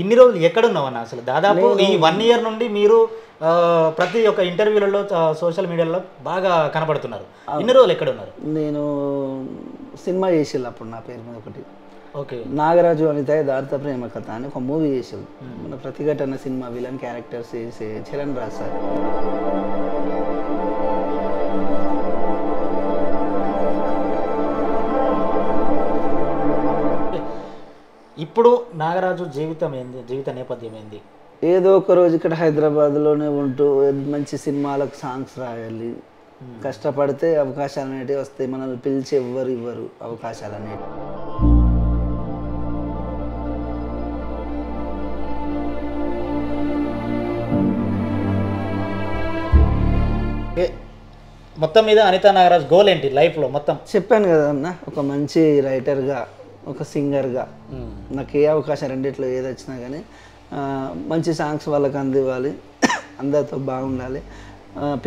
ఇన్ని రోజులు ఎక్కడున్నావన్నా అసలు? దాదాపు ఈ 1 year నుండి మీరు ప్రతి ఒక్క ఇంటర్వ్యూలలో సోషల్ మీడియాలో బాగా కనపడుతున్నారు. ఇన్ని రోజులు ఎక్కడున్నారు? నేను సినిమా చేసేళ్ళు అప్పుడు నా పేరు మీద ఒకటి. ఓకే. నాగరాజు అనిత యథార్థ ప్రేమ కథ అని ఒక మూవీ చేసేళ్ళు. మన ప్రతిఘటన సినిమా విలన్ క్యారెక్టర్స్ చేసే చరణ్ రాజ్ సార్. ఇప్పుడు నాగరాజు జీవితం ఏంది, జీవిత నేపథ్యం ఏంది? ఏదో ఒక రోజు ఇక్కడ హైదరాబాద్లోనే ఉంటూ మంచి సినిమాలకు సాంగ్స్ రాయాలి, కష్టపడితే అవకాశాలు అనేటివి వస్తాయి. మనల్ని పిలిచి ఎవ్వరు ఇవ్వరు అవకాశాలు అనేవి. మొత్తం మీద అనితా నాగరాజ్ గోల్ ఏంటి లైఫ్లో? మొత్తం చెప్పాను కదా అన్న, ఒక మంచి రైటర్గా, ఒక సింగర్గా నాకు ఏ అవకాశం రెండిట్లో ఏది వచ్చినా కానీ మంచి సాంగ్స్ వాళ్ళకి అందివ్వాలి, అందరితో బాగుండాలి.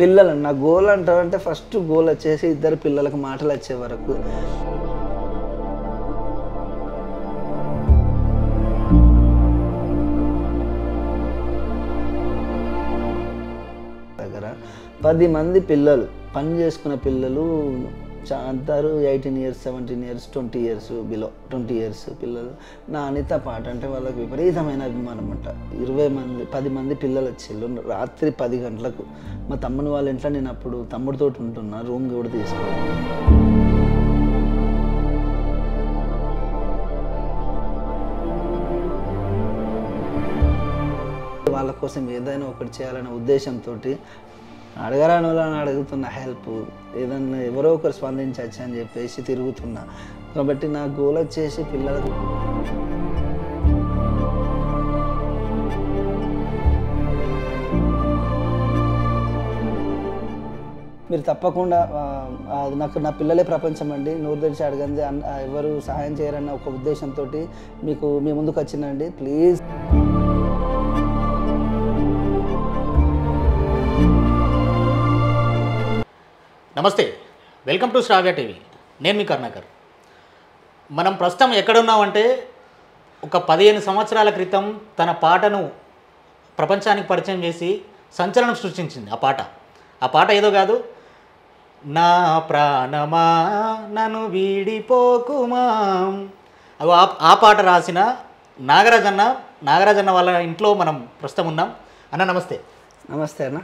పిల్లలు నా గోల్ అంటారంటే ఫస్ట్ గోల్ వచ్చేసి 2 పిల్లలకు మాటలు వచ్చే వరకు. దగ్గర 10 మంది పిల్లలు పని చేసుకున్న పిల్లలు అంటారు 18 years 17 years 20 years below 20 years పిల్లలు నా అనిత పాట అంటే వాళ్ళకి విపరీతమైన అభిమానం అంట. 10 మంది పిల్లలు వచ్చేళ్ళు రాత్రి 10 గంటలకు. మా తమ్ముని వాళ్ళ ఇంట్లో నేను అప్పుడు తమ్ముడితో ఉంటున్నా, రూమ్ కూడా తీసుకోవాలి. వాళ్ళ కోసం ఏదైనా ఒకటి చేయాలనే ఉద్దేశంతో అడగరాని వాళ్ళని అడుగుతున్న హెల్ప్, ఏదన్నా ఎవరో ఒకరు స్పందించవచ్చు అని చెప్పేసి తిరుగుతున్నా. కాబట్టి నా గోల్ వచ్చేసి పిల్లలకు మీరు తప్పకుండా నాకు నా పిల్లలే ప్రపంచం అండి, నోరు తెరిచి అడగండి, ఎవరు సహాయం చేయరన్న ఒక ఉద్దేశంతో మీకు మీ ముందుకు వచ్చిందండి. ప్లీజ్ నమస్తే, వెల్కమ్ టు శ్రావ్య టీవీ. నేను మీ కరుణాకర్. మనం ప్రస్తుతం ఎక్కడున్నామంటే ఒక 15 సంవత్సరాల క్రితం తన పాటను ప్రపంచానికి పరిచయం చేసి సంచలనం సృష్టించింది ఆ పాట ఏదో కాదు, నా ప్రాణమా నన్ను వీడిపోకుమా. అవి ఆ పాట రాసిన నాగరాజన్న వాళ్ళ ఇంట్లో మనం ప్రస్తుతం ఉన్నాం. అన్న నమస్తే. నమస్తే అన్న.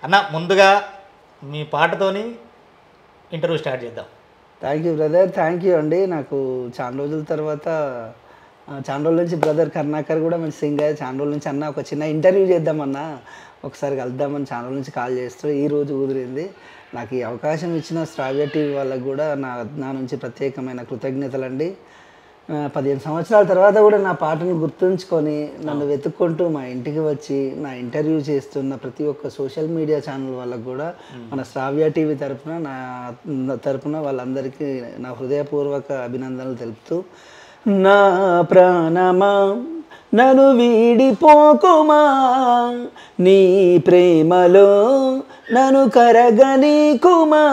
అన్న ముందుగా మీ పాటతోని ఇంటర్వ్యూ స్టార్ట్ చేద్దాం. Thank you brother, thank you అండి. నాకు చాలా రోజుల తర్వాత, చాలా రోజుల నుంచి బ్రదర్ కరుణాకర్ కూడా మంచి సింగర్, చాలా రోజుల నుంచి అన్న ఒక చిన్న ఇంటర్వ్యూ చేద్దామన్నా, ఒకసారి కలుద్దామని చాలా రోజుల నుంచి కాల్ చేస్తూ ఈరోజు కుదిరింది. నాకు ఈ అవకాశం ఇచ్చిన శ్రావ్య టీవీ వాళ్ళకు కూడా నా నుంచి ప్రత్యేకమైన కృతజ్ఞతలు అండి. 15 సంవత్సరాల తర్వాత కూడా నా పాటను గుర్తుంచుకొని నన్ను వెతుక్కుంటూ మా ఇంటికి వచ్చి నా ఇంటర్వ్యూ చేస్తున్న ప్రతి ఒక్క సోషల్ మీడియా ఛానల్ వాళ్ళకు కూడా మన శ్రావ్య టీవీ తరపున వాళ్ళందరికీ నా హృదయపూర్వక అభినందనలు తెలుపుతూ, నా ప్రాణమా నన్ను వీడిపోకుమా, నీ ప్రేమలో నన్ను కరగనీకుమా,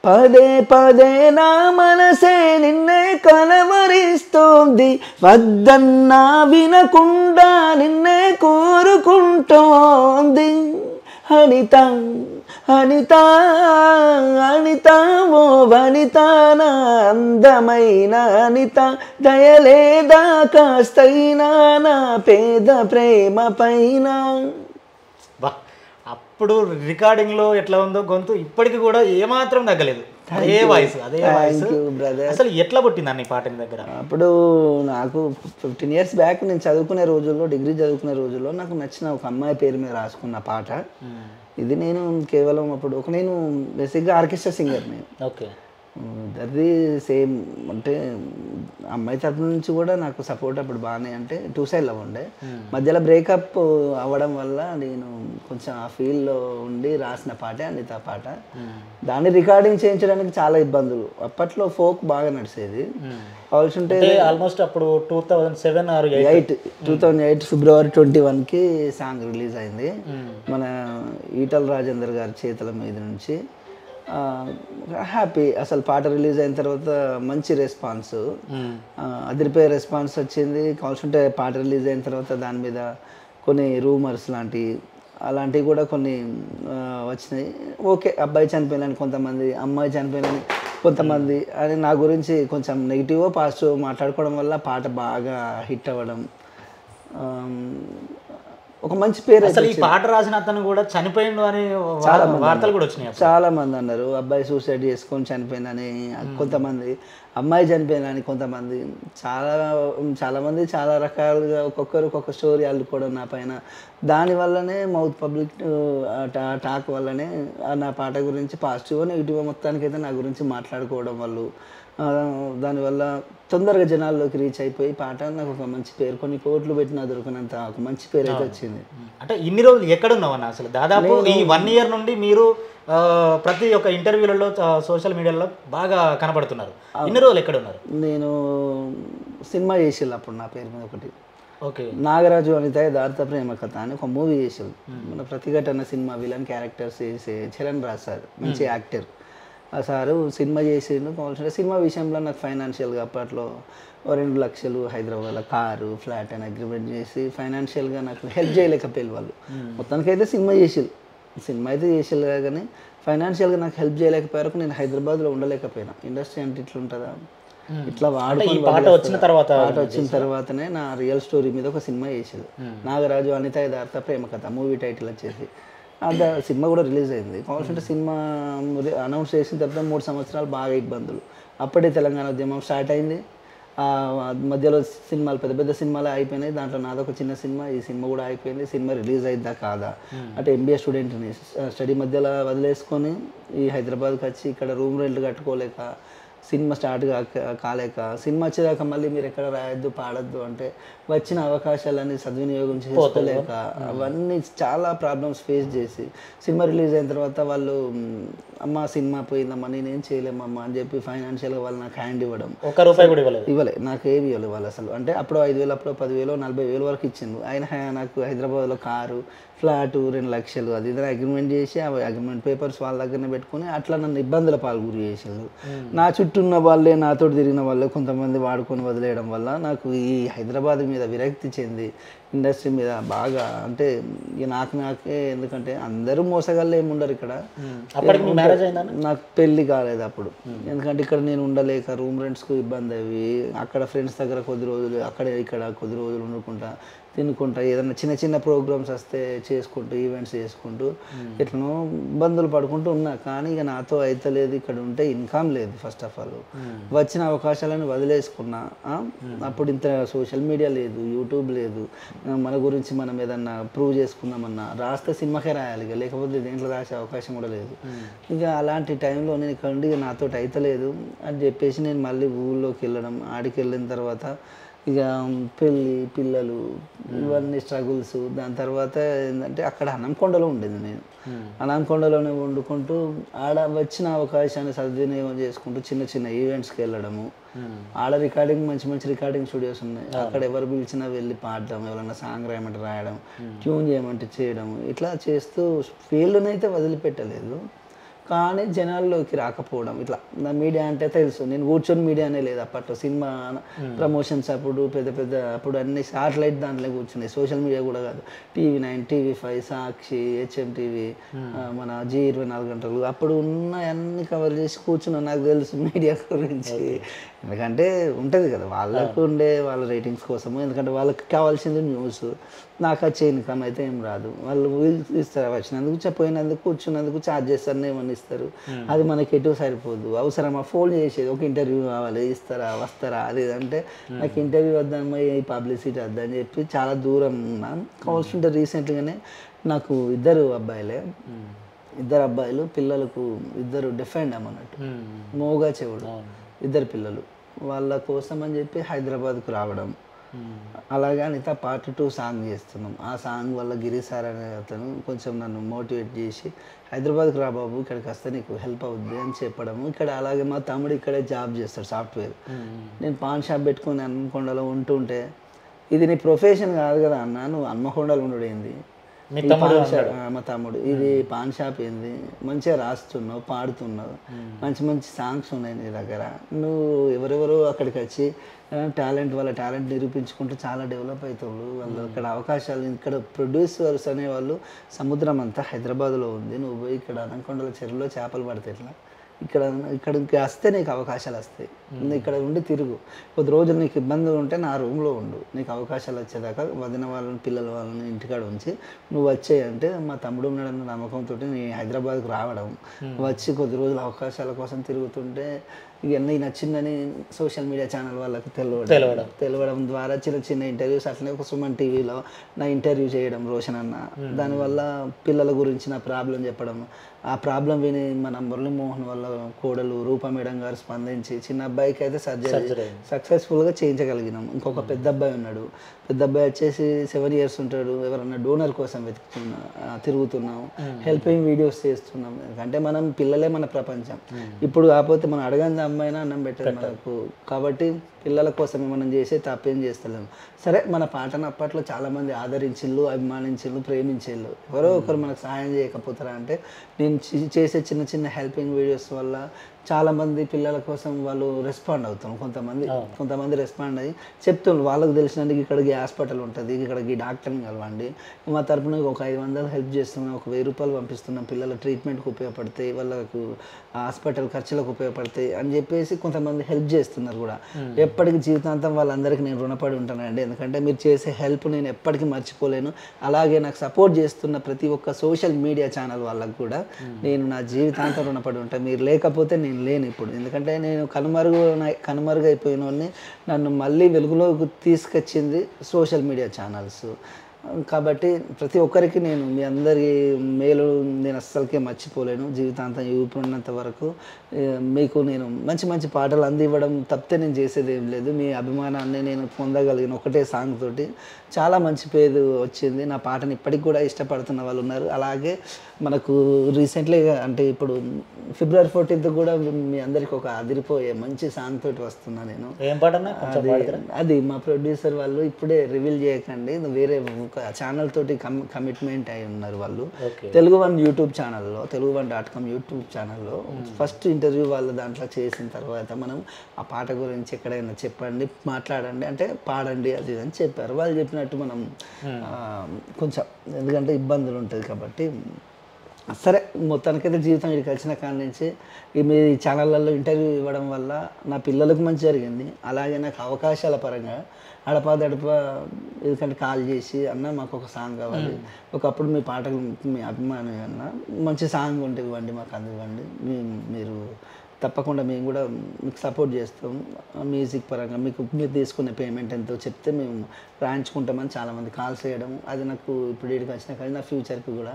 పదే పదే నా మనసే నిన్నే కలవరిస్తోంది, వద్దన్నా వినకుండా నిన్నే కోరుకుంటోంది. అనిత అనిత అనిత ఓ వనిత, నా అందమైన అనిత, దయలేదా కాస్తైనా నా పేద ప్రేమ పైన. అప్పుడు రికార్డింగ్లో ఎట్లా ఉందో గొంతు ఇప్పటికి కూడా ఏమాత్రం తగ్గలేదు, అదే వాయిస్. అసలు ఎట్లా పుట్టింది అన్న పాట దగ్గర? అప్పుడు నాకు 15 years బ్యాక్ నేను చదువుకునే రోజుల్లో, డిగ్రీ చదువుకునే రోజుల్లో నాకు నచ్చిన ఒక అమ్మాయి పేరు మీద రాసుకున్న పాట ఇది. నేను కేవలం అప్పుడు నేను బేసిక్గా ఆర్కెస్ట్రా సింగర్ నేను. ఓకే. అది సేమ్ అంటే అమ్మాయి తరపు నుంచి కూడా నాకు సపోర్ట్ అప్పుడు బాగానే, అంటే 2 sides ఉండే. మధ్యలో బ్రేకప్ అవ్వడం వల్ల నేను కొంచెం ఆ ఫీల్డ్లో ఉండి రాసిన పాటే అనిత పాట. దాన్ని రికార్డింగ్ చేయించడానికి చాలా ఇబ్బందులు. అప్పట్లో ఫోక్ బాగా నడిచేది. కావాల్సి ఉంటే ఆల్మోస్ట్ అప్పుడు 2008 February 21కి సాంగ్ రిలీజ్ అయింది మన ఈటల రాజేందర్ గారి చేతుల మీద నుంచి. హ్యాపీ. అసలు పాట రిలీజ్ అయిన తర్వాత మంచి రెస్పాన్స్, అదిరిపోయే రెస్పాన్స్ వచ్చింది. కావాల్సింటే పాట రిలీజ్ అయిన తర్వాత దాని మీద కొన్ని రూమర్స్ అలాంటివి కూడా కొన్ని వచ్చినాయి. ఓకే, అబ్బాయి చనిపోయినని కొంతమంది, అమ్మాయి చనిపోయినని కొంతమంది అని నా గురించి కొంచెం నెగిటివ్ పాజిటివ్ మాట్లాడుకోవడం వల్ల పాట బాగా హిట్ అవ్వడం, ఒక మంచి పేరు. అసలు ఈ పాట రాసిన అతను కూడా చనిపోయిండు అని వార్తలు కూడా వచ్చినాయి. చాలా మంది అన్నారు అబ్బాయి సూసైడ్ చేసుకొని చనిపోయిందని, కొంతమంది అమ్మాయి చనిపోయిందని, కొంతమంది చాలామంది చాలా రకాలుగా ఒక్కొక్కరు ఒక్కొక్క స్టోరీ అల్లుకోవడం నా పైన. దానివల్లనే మౌత్ పబ్లిక్ టాక్ వల్లనే నా పాట గురించి పాజిటివ్ నెగిటివ్ మొత్తానికైతే నా గురించి మాట్లాడుకోవడం వాళ్ళు, దానివల్ల తొందరగా జనాల్లోకి రీచ్ అయిపోయి పాట నాకు ఒక మంచి పేరు, కొన్ని కోట్లు పెట్టినా దొరికినంత ఒక మంచి పేరు అయితే వచ్చింది. అంటే ఇన్ని రోజులు ఎక్కడున్నావన్నా? అసలు దాదాపు ఈ 1 year నుండి మీరు ప్రతి ఒక్క ఇంటర్వ్యూలలో సోషల్ మీడియాలో బాగా కనబడుతున్నారు. ఇన్ని రోజులు ఎక్కడ ఉన్నారు? నేను సినిమా చేసేళ్ళు అప్పుడు నా పేరు మీద ఒకటి, ఓకే, నాగరాజు అనిత యథార్థ ప్రేమ కథ అని ఒక మూవీ చేసేళ్ళు. మన ప్రతిఘటన సినిమా విలన్ క్యారెక్టర్స్ చేసే చరణ్ రాజ్ సార్, మంచి యాక్టర్. ఆ సారు సినిమా చేసిండు. కావాల్సిన సినిమా విషయంలో నాకు ఫైనాన్షియల్గా అప్పట్లో 2 లక్షలు హైదరాబాద్లో కారు ఫ్లాట్ అని అగ్రిమెంట్ చేసి ఫైనాన్షియల్గా నాకు హెల్ప్ చేయలేకపోయారు వాళ్ళు. మొత్తానికైతే సినిమా అయితే చేసేళ్ళు కానీ ఫైనాన్షియల్గా నాకు హెల్ప్ చేయలేకపోయారు. నేను హైదరాబాద్లో ఉండలేకపోయినా. ఇండస్ట్రీ అంటే ఇట్లుంటుందా, ఇట్లా పాట వచ్చిన తర్వాతనే నా రియల్ స్టోరీ మీద ఒక సినిమా చేసేది, నాగరాజు అనిత యథార్థ ప్రేమ కథ. మూవీ టైటిల్ వచ్చేసి అది సినిమా కూడా రిలీజ్ అయింది. కావాల్సింటే సినిమా అనౌన్స్ చేసిన తర్వాత 3 సంవత్సరాలు బాగా ఇబ్బందులు. అప్పుడే తెలంగాణ ఉద్యమం స్టార్ట్ అయింది. మధ్యలో సినిమాలు పెద్ద పెద్ద సినిమాలు అయిపోయినాయి. దాంట్లో నాదొక చిన్న సినిమా, ఈ సినిమా కూడా అయిపోయింది. సినిమా రిలీజ్ అయిద్దా కాదా అంటే MBA స్టూడెంట్ని స్టడీ మధ్యలో వదిలేసుకొని ఈ హైదరాబాద్కి వచ్చి ఇక్కడ రూమ్ రెంట్ కట్టుకోలేక, సినిమా స్టార్ట్ కాలేక, సినిమా వచ్చేదాకా మళ్ళీ మీరు ఎక్కడ రాయొద్దు పాడొద్దు అంటే వచ్చిన అవకాశాలన్నీ సద్వినియోగం చేసుకోలేక, అవన్నీ చాలా ప్రాబ్లమ్స్ ఫేస్ చేసి సినిమా రిలీజ్ అయిన తర్వాత వాళ్ళు అమ్మ సినిమా పోయిందమ్మా నేనేం చేయలేమమ్మా అని చెప్పి ఫైనాన్షియల్గా వాళ్ళు నాకు హ్యాండ్ ఇవ్వడం, ₹1 కూడా ఇవ్వలే, నాకు ఏమి ఇవ్వలేదు వాళ్ళు అసలు. అంటే అప్పుడు 5,000, అప్పుడు 10,000, 40,000 వరకు ఇచ్చిండు. ఆయన నాకు హైదరాబాద్లో కారు ఫ్లాటు 2 లక్షలు అది ఇద్దరు అగ్రిమెంట్ చేసి ఆ అగ్రిమెంట్ పేపర్స్ వాళ్ళ దగ్గరనే పెట్టుకుని అట్లా నన్ను ఇబ్బందుల గురి చేసారు. నా చుట్టూ ఉన్న వాళ్ళే, నాతో తిరిగిన వాళ్ళే కొంతమంది వాడుకొని వదిలేయడం వల్ల నాకు ఈ హైదరాబాద్ మీద విరక్తి చెంది ఇండస్ట్రీ మీద బాగా, అంటే ఇక నాకే, ఎందుకంటే అందరూ మోసగాళ్ళు ఏమి ఉండరు ఇక్కడ. నాకు పెళ్ళి కాలేదు అప్పుడు, ఎందుకంటే ఇక్కడ నేను ఉండలేక రూమ్ రెంట్స్కు ఇబ్బంది అవి, అక్కడ ఫ్రెండ్స్ దగ్గర కొద్ది రోజులు, ఇక్కడ కొద్ది రోజులు వండుకుంటా తినుకుంటా, ఏదైనా చిన్న చిన్న ప్రోగ్రామ్స్ వస్తే చేసుకుంటూ ఈవెంట్స్ చేసుకుంటూ ఎట్లనో ఇబ్బందులు పడుకుంటూ ఉన్నా. కానీ ఇక నాతో అయితలేదు, ఇక్కడ ఉంటే ఇన్కమ్ లేదు. ఫస్ట్ ఆఫ్ ఆల్ వచ్చిన అవకాశాలను వదిలేసుకున్నా. అప్పుడు ఇంత సోషల్ మీడియా లేదు, యూట్యూబ్ లేదు, మన గురించి మనం ఏదన్నా ప్రూవ్ చేసుకుందామన్నా రాస్తే సినిమాకే రాయాలి, ఇక లేకపోతే దేంట్లో రాసే అవకాశం కూడా లేదు. ఇక అలాంటి టైంలో నేను ఇక్కడ ఉండి నాతో అయితలేదు అని చెప్పేసి నేను మళ్ళీ ఊళ్ళోకి వెళ్ళడం. ఆడికి వెళ్ళిన తర్వాత ఇక పెళ్ళి, పిల్లలు, ఇవన్నీ స్ట్రగుల్స్. దాని తర్వాత ఏంటంటే అక్కడ హనంకొండలో ఉండేది నేను. హనంకొండలోనే వండుకుంటూ ఆడ వచ్చిన అవకాశాన్ని సద్వినియోగం చేసుకుంటూ చిన్న చిన్న ఈవెంట్స్కి వెళ్ళడము. ఆడ రికార్డింగ్ మంచి మంచి రికార్డింగ్ స్టూడియోస్ ఉన్నాయి. అక్కడ ఎవరు పిలిచినా వెళ్ళి పాడడం, ఎవరైనా సాంగ్ రాయమంటే రాయడం, ట్యూన్ చేయమంటే చేయడం, ఇట్లా చేస్తూ ఫీల్డ్ని అయితే వదిలిపెట్టలేదు. కానీ జనాల్లోకి రాకపోవడం, ఇట్లా నా మీడియా అంటే తెలుసు, నేను కూర్చొని మీడియానే లేదు అప్పట్లో. సినిమా ప్రమోషన్స్ అప్పుడు అప్పుడు అన్ని శాటిలైట్ దాంట్లో కూర్చున్నాయి, సోషల్ మీడియా కూడా కాదు. TV9, TV5, సాక్షి, HMTV, మన G24 గంటలు, అప్పుడు ఉన్న అన్ని కవర్ చేసి కూర్చున్నాను. నాకు తెలుసు మీడియా గురించి, ఎందుకంటే ఉంటుంది కదా వాళ్ళకు ఉండే వాళ్ళ రేటింగ్స్ కోసము, ఎందుకంటే వాళ్ళకి కావాల్సింది న్యూస్. నాకు వచ్చే ఇన్కమ్ అయితే ఏం రాదు. వాళ్ళు ఇస్తారు, వచ్చినందుకు పోయినందుకు కూర్చున్నందుకు ఛార్జ్ చేస్తారు, ఏమన్నా ఇస్తారు. అది మనకి ఎటు సరిపోదు. అవసరమా ఫోన్ చేసేది, ఒక ఇంటర్వ్యూ కావాలి, ఇస్తారా వస్తారా అది అంటే నాకు ఇంటర్వ్యూ వద్దమ్మా, పబ్లిసిటీ వద్దని చెప్పి చాలా దూరం ఉన్నాను. కావాల్సింటే రీసెంట్గానే నాకు ఇద్దరు అబ్బాయిలు పిల్లలకు, ఇద్దరు డిఫెండ్ అన్నట్టు, మోగా చెవుడు, 2 పిల్లలు. వాళ్ళ కోసం అని చెప్పి హైదరాబాద్కు రావడం. అలాగే అనిత Part 2 సాంగ్ చేస్తున్నాం. ఆ సాంగ్ వల్ల గిరి సార్ అనే అతను కొంచెం నన్ను మోటివేట్ చేసి హైదరాబాద్కి రా బాబు, ఇక్కడికి వస్తే నీకు హెల్ప్ అవుద్ది అని చెప్పడము. ఇక్కడ అలాగే మా తమ్ముడు ఇక్కడే జాబ్ చేస్తాడు, సాఫ్ట్వేర్. నేను పాన్ షాప్ పెట్టుకుని హన్మకొండలో ఉంటుంటే, ఇది నీ ప్రొఫెషన్ కాదు కదా అన్న, నువ్వు హన్మకొండలో ఉండడేంది, మీ ఈ తమ్ముడు పాన్ షాప్ మా తమ్ముడు ఇది పాన్ షాప్ ఏంది, మంచిగా రాస్తున్నావు, పాడుతున్నావు, మంచి మంచి సాంగ్స్ ఉన్నాయి నీ దగ్గర, నువ్వు ఎవరెవరో అక్కడికి వచ్చి టాలెంట్ వాళ్ళ టాలెంట్ నిరూపించుకుంటూ చాలా డెవలప్ అవుతారు వాళ్ళు. అక్కడ అవకాశాలు, ఇక్కడ ప్రొడ్యూసర్స్ అనేవాళ్ళు సముద్రం అంతా హైదరాబాద్లో ఉంది, నువ్వు పోయి ఇక్కడ అనంకొండల చెరువులో చేపలు పడితే ఎట్లా, ఇక్కడికి వస్తే నీకు అవకాశాలు వస్తాయి, నువ్వు ఇక్కడ ఉండి తిరుగు, కొద్ది రోజులు నీకు ఇబ్బంది ఉంటే నా రూమ్లో ఉండు, నీకు అవకాశాలు వచ్చేదాకా వదిన వాళ్ళని పిల్లల వాళ్ళని ఇంటికాడ ఉంచి నువ్వు వచ్చేయంటే మా తమ్ముడు ఉన్నాడన్న నమ్మకంతో నీ హైదరాబాద్కు రావడం, వచ్చి కొద్ది రోజులు అవకాశాల కోసం తిరుగుతుంటే ఇవన్నీ నచ్చిందని సోషల్ మీడియా ఛానల్ వాళ్ళకి తెలవడం ద్వారా చిన్న చిన్న ఇంటర్వ్యూస్, అట్లనే ఒక సుమన్ టీవీలో నా ఇంటర్వ్యూ చేయడం రోషన్ అన్న, దానివల్ల పిల్లల గురించి నా ప్రాబ్లం చెప్పడం, ఆ ప్రాబ్లం విని మన మురళీమోహన్ వాళ్ళ కోడలు రూపా మేడం గారు స్పందించి చిన్న అబ్బాయికి అయితే సర్జరీ సక్సెస్ఫుల్గా చేయించగలిగినాం. ఇంకొక పెద్ద అబ్బాయి ఉన్నాడు, పెద్ద అబ్బాయి వచ్చేసి 7 years ఉంటాడు, ఎవరన్నా డోనర్ కోసం తిరుగుతున్నాం, హెల్పింగ్ వీడియోస్ చేస్తున్నాం. ఎందుకంటే మనం పిల్లలే మన ప్రపంచం, ఇప్పుడు కాకపోతే మనం అడగని అమ్మాయినా అన్నం పెట్టదు మనకు, కాబట్టి పిల్లల కోసమే మనం చేసే తప్పేం చేస్తలేము. సరే మన పాటను అప్పట్లో చాలామంది ఆదరించిళ్ళు, అభిమానించిళ్ళు, ప్రేమించిళ్ళు, ఎవరో ఒకరు మనకు సహాయం చేయకపోతారా అంటే నేను చేసే చిన్న చిన్న హెల్పింగ్ వీడియోస్ వల్ల చాలామంది పిల్లల కోసం వాళ్ళు రెస్పాండ్ అవుతాం. కొంతమంది రెస్పాండ్ అయ్యి చెప్తున్నారు వాళ్ళకి తెలిసినందుకు ఇక్కడికి హాస్పిటల్ ఉంటుంది, ఇక్కడికి డాక్టర్ని కలవండి, మా తరపున ఒక 500 హెల్ప్ చేస్తున్నాం, ఒక 1000 రూపాయలు పంపిస్తున్నాం, పిల్లల ట్రీట్మెంట్కి ఉపయోగపడతాయి, వాళ్ళకు హాస్పిటల్ ఖర్చులకు ఉపయోగపడతాయి అని చెప్పేసి కొంతమంది హెల్ప్ చేస్తున్నారు కూడా. ఎప్పటికీ జీవితాంతం వాళ్ళందరికీ నేను రుణపడి ఉంటానండి, ఎందుకంటే మీరు చేసే హెల్ప్ నేను ఎప్పటికీ మర్చిపోలేను. అలాగే నాకు సపోర్ట్ చేస్తున్న ప్రతి ఒక్క సోషల్ మీడియా ఛానల్ వాళ్ళకు కూడా నేను నా జీవితాంతం రుణపడి ఉంటాను. మీరు లేకపోతే నేను లేను ఇప్పుడు, ఎందుకంటే నేను కనుమరుగైపోయిన వాళ్ళని నన్ను మళ్ళీ వెలుగులోకి తీసుకొచ్చింది సోషల్ మీడియా ఛానల్స్. కాబట్టి ప్రతి ఒక్కరికి నేను మీ అందరి మేలు నేను అస్సలకే మర్చిపోలేను. జీవితాంతం ఉన్నంత వరకు మీకు నేను మంచి మంచి పాటలు అందివ్వడం తప్పితే నేను చేసేది ఏం లేదు. మీ అభిమానాన్ని నేను పొందగలిగిన ఒకటే సాంగ్ తోటి చాలా మంచి పేరు వచ్చింది. నా పాటని ఇప్పటికి కూడా ఇష్టపడుతున్న వాళ్ళు ఉన్నారు. అలాగే మనకు రీసెంట్లీగా అంటే ఇప్పుడు February 14th కూడా మీ అందరికి ఒక అదిరిపోయే మంచి సాంగ్ తోటి వస్తున్నా నేను. ఏం పాట? అది మా ప్రొడ్యూసర్ వాళ్ళు ఇప్పుడే రివీల్ చేయకండి, వేరే ఛానల్ తోటి కమిట్మెంట్ అయి ఉన్నారు వాళ్ళు. తెలుగు1 యూట్యూబ్ ఛానల్లో, తెలుగు1.com యూట్యూబ్ ఛానల్లో ఫస్ట్ ఇంటర్వ్యూ వాళ్ళు దాంట్లో చేసిన తర్వాత మనం ఆ పాట గురించి ఎక్కడైనా చెప్పండి, మాట్లాడండి అంటే పాడండి అది అని చెప్పారు. వాళ్ళు చెప్పినట్టు మనం కొంచెం ఎందుకంటే ఇబ్బందులు ఉంటుంది కాబట్టి సరే మొత్తానికైతే జీవితం ఇక్కడికి వచ్చిన కాడి నుంచి మీ ఛానళ్ళల్లో ఇంటర్వ్యూ ఇవ్వడం వల్ల నా పిల్లలకు మంచి జరిగింది. అలాగే నాకు అవకాశాల పరంగా అడపా ఎందుకంటే కాల్ చేసి అన్న మాకు ఒక సాంగ్ కావాలి, ఒకప్పుడు మీ పాటకు మీ అభిమానం అన్న మంచి సాంగ్ ఉంటే ఇవ్వండి, మాకు అందివ్వండి, మీరు తప్పకుండా మేము కూడా మీకు సపోర్ట్ చేస్తాం మ్యూజిక్ పరంగా, మీరు తీసుకునే పేమెంట్ ఎంతో చెప్తే మేము రాయించుకుంటామని చాలామంది కాల్స్ చేయడం, అది నాకు ఇప్పుడు ఇక్కడికి వచ్చినా కానీ నా ఫ్యూచర్కి కూడా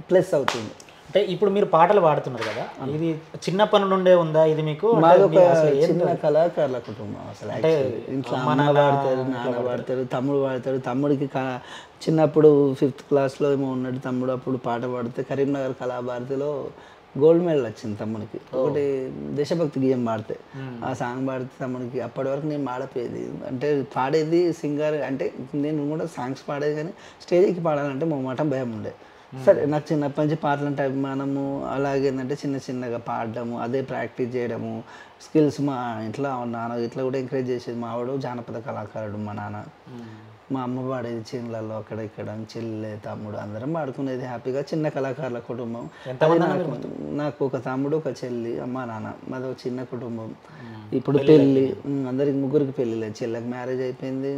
ప్లస్ అవుతుంది. అంటే ఇప్పుడు మీరు పాటలు పాడుతున్నారు కదా, ఇది చిన్నప్పటి నుండే ఉందా ఇది మీకు? మాది ఒక చిన్న కళాకారుల కుటుంబం అసలు. అంటే ఇంట్లో అమ్మ పాడతారు, నాన్న పాడతారు, తమ్ముడు పాడతాడు. తమ్ముడికి చిన్నప్పుడు 5th క్లాస్లో ఏమో ఉన్నాడు తమ్ముడు, అప్పుడు పాట పాడితే కరీంనగర్ కళాభారతిలో గోల్డ్ మెడల్ వచ్చింది తమ్ముడికి. ఒకటి దేశభక్తి గేయం పాడితే ఆ సాంగ్ పాడితే తమ్ముడికి. అప్పటి వరకు నేను పాడపోయేది, అంటే పాడేది సింగర్ అంటే నేను కూడా సాంగ్స్ పాడేది కానీ స్టేజ్కి పాడాలంటే మొహమాటం భయం ఉండే. సరే నాకు చిన్నప్పటి నుంచి పాటలు అంటే అభిమానము, అలాగే ఏంటంటే చిన్న చిన్నగా పాడడము, అదే ప్రాక్టీస్ చేయడము, స్కిల్స్ మా ఇంట్లో నాన్న ఇట్లా కూడా ఎంకరేజ్ చేసేది. మా వాడు జానపద కళాకారుడు మా నాన్న, మా అమ్మ పాడేది చేనులలో అక్కడ ఇక్కడ, చెల్లె తమ్ముడు అందరం పాడుకునేది హ్యాపీగా. చిన్న కళాకారుల కుటుంబం. నాకు ఒక తమ్ముడు ఒక చెల్లి, అమ్మ నాన్న, మాది ఒక చిన్న కుటుంబం. ఇప్పుడు పెళ్ళి అందరికి 3 పెళ్ళిలేదు. చెల్లెకి మ్యారేజ్ అయిపోయింది,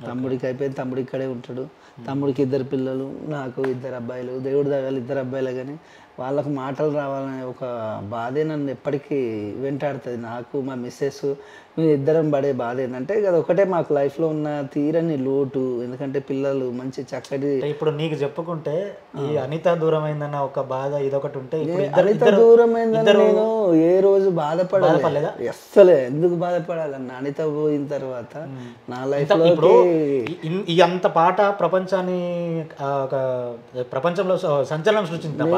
తమ్ముడికి అయిపోయింది, తమ్ముడు ఇక్కడే ఉంటాడు. తమ్ముడికి 2 పిల్లలు, నాకు 2 అబ్బాయిలు. దేవుడి దయవల్ల 2 అబ్బాయిలే కానీ వాళ్ళకు మాటలు రావాలనే ఒక బాధే నన్ను ఎప్పటికీ వెంటాడుతుంది. నాకు మా మిస్సెస్ మేము ఇద్దరం పడే బాధ ఏంటంటే అది ఒకటే మాకు లైఫ్లో ఉన్న తీరని లోటు. ఎందుకంటే పిల్లలు మంచి చక్కటి. ఇప్పుడు నీకు చెప్పుకుంటే ఈ అనిత దూరం అయిందన్న ఒక బాధ ఇదొకటి ఉంటే, అనిత దూరం అయిందని నేను ఏ రోజు బాధపడలేదా? అస్సలే ఎందుకు బాధపడాలన్న, అనిత పోయిన తర్వాత నా లైఫ్లో ఈ అంత పాట ప్రపంచంలో సంచలనం సృష్టించింది.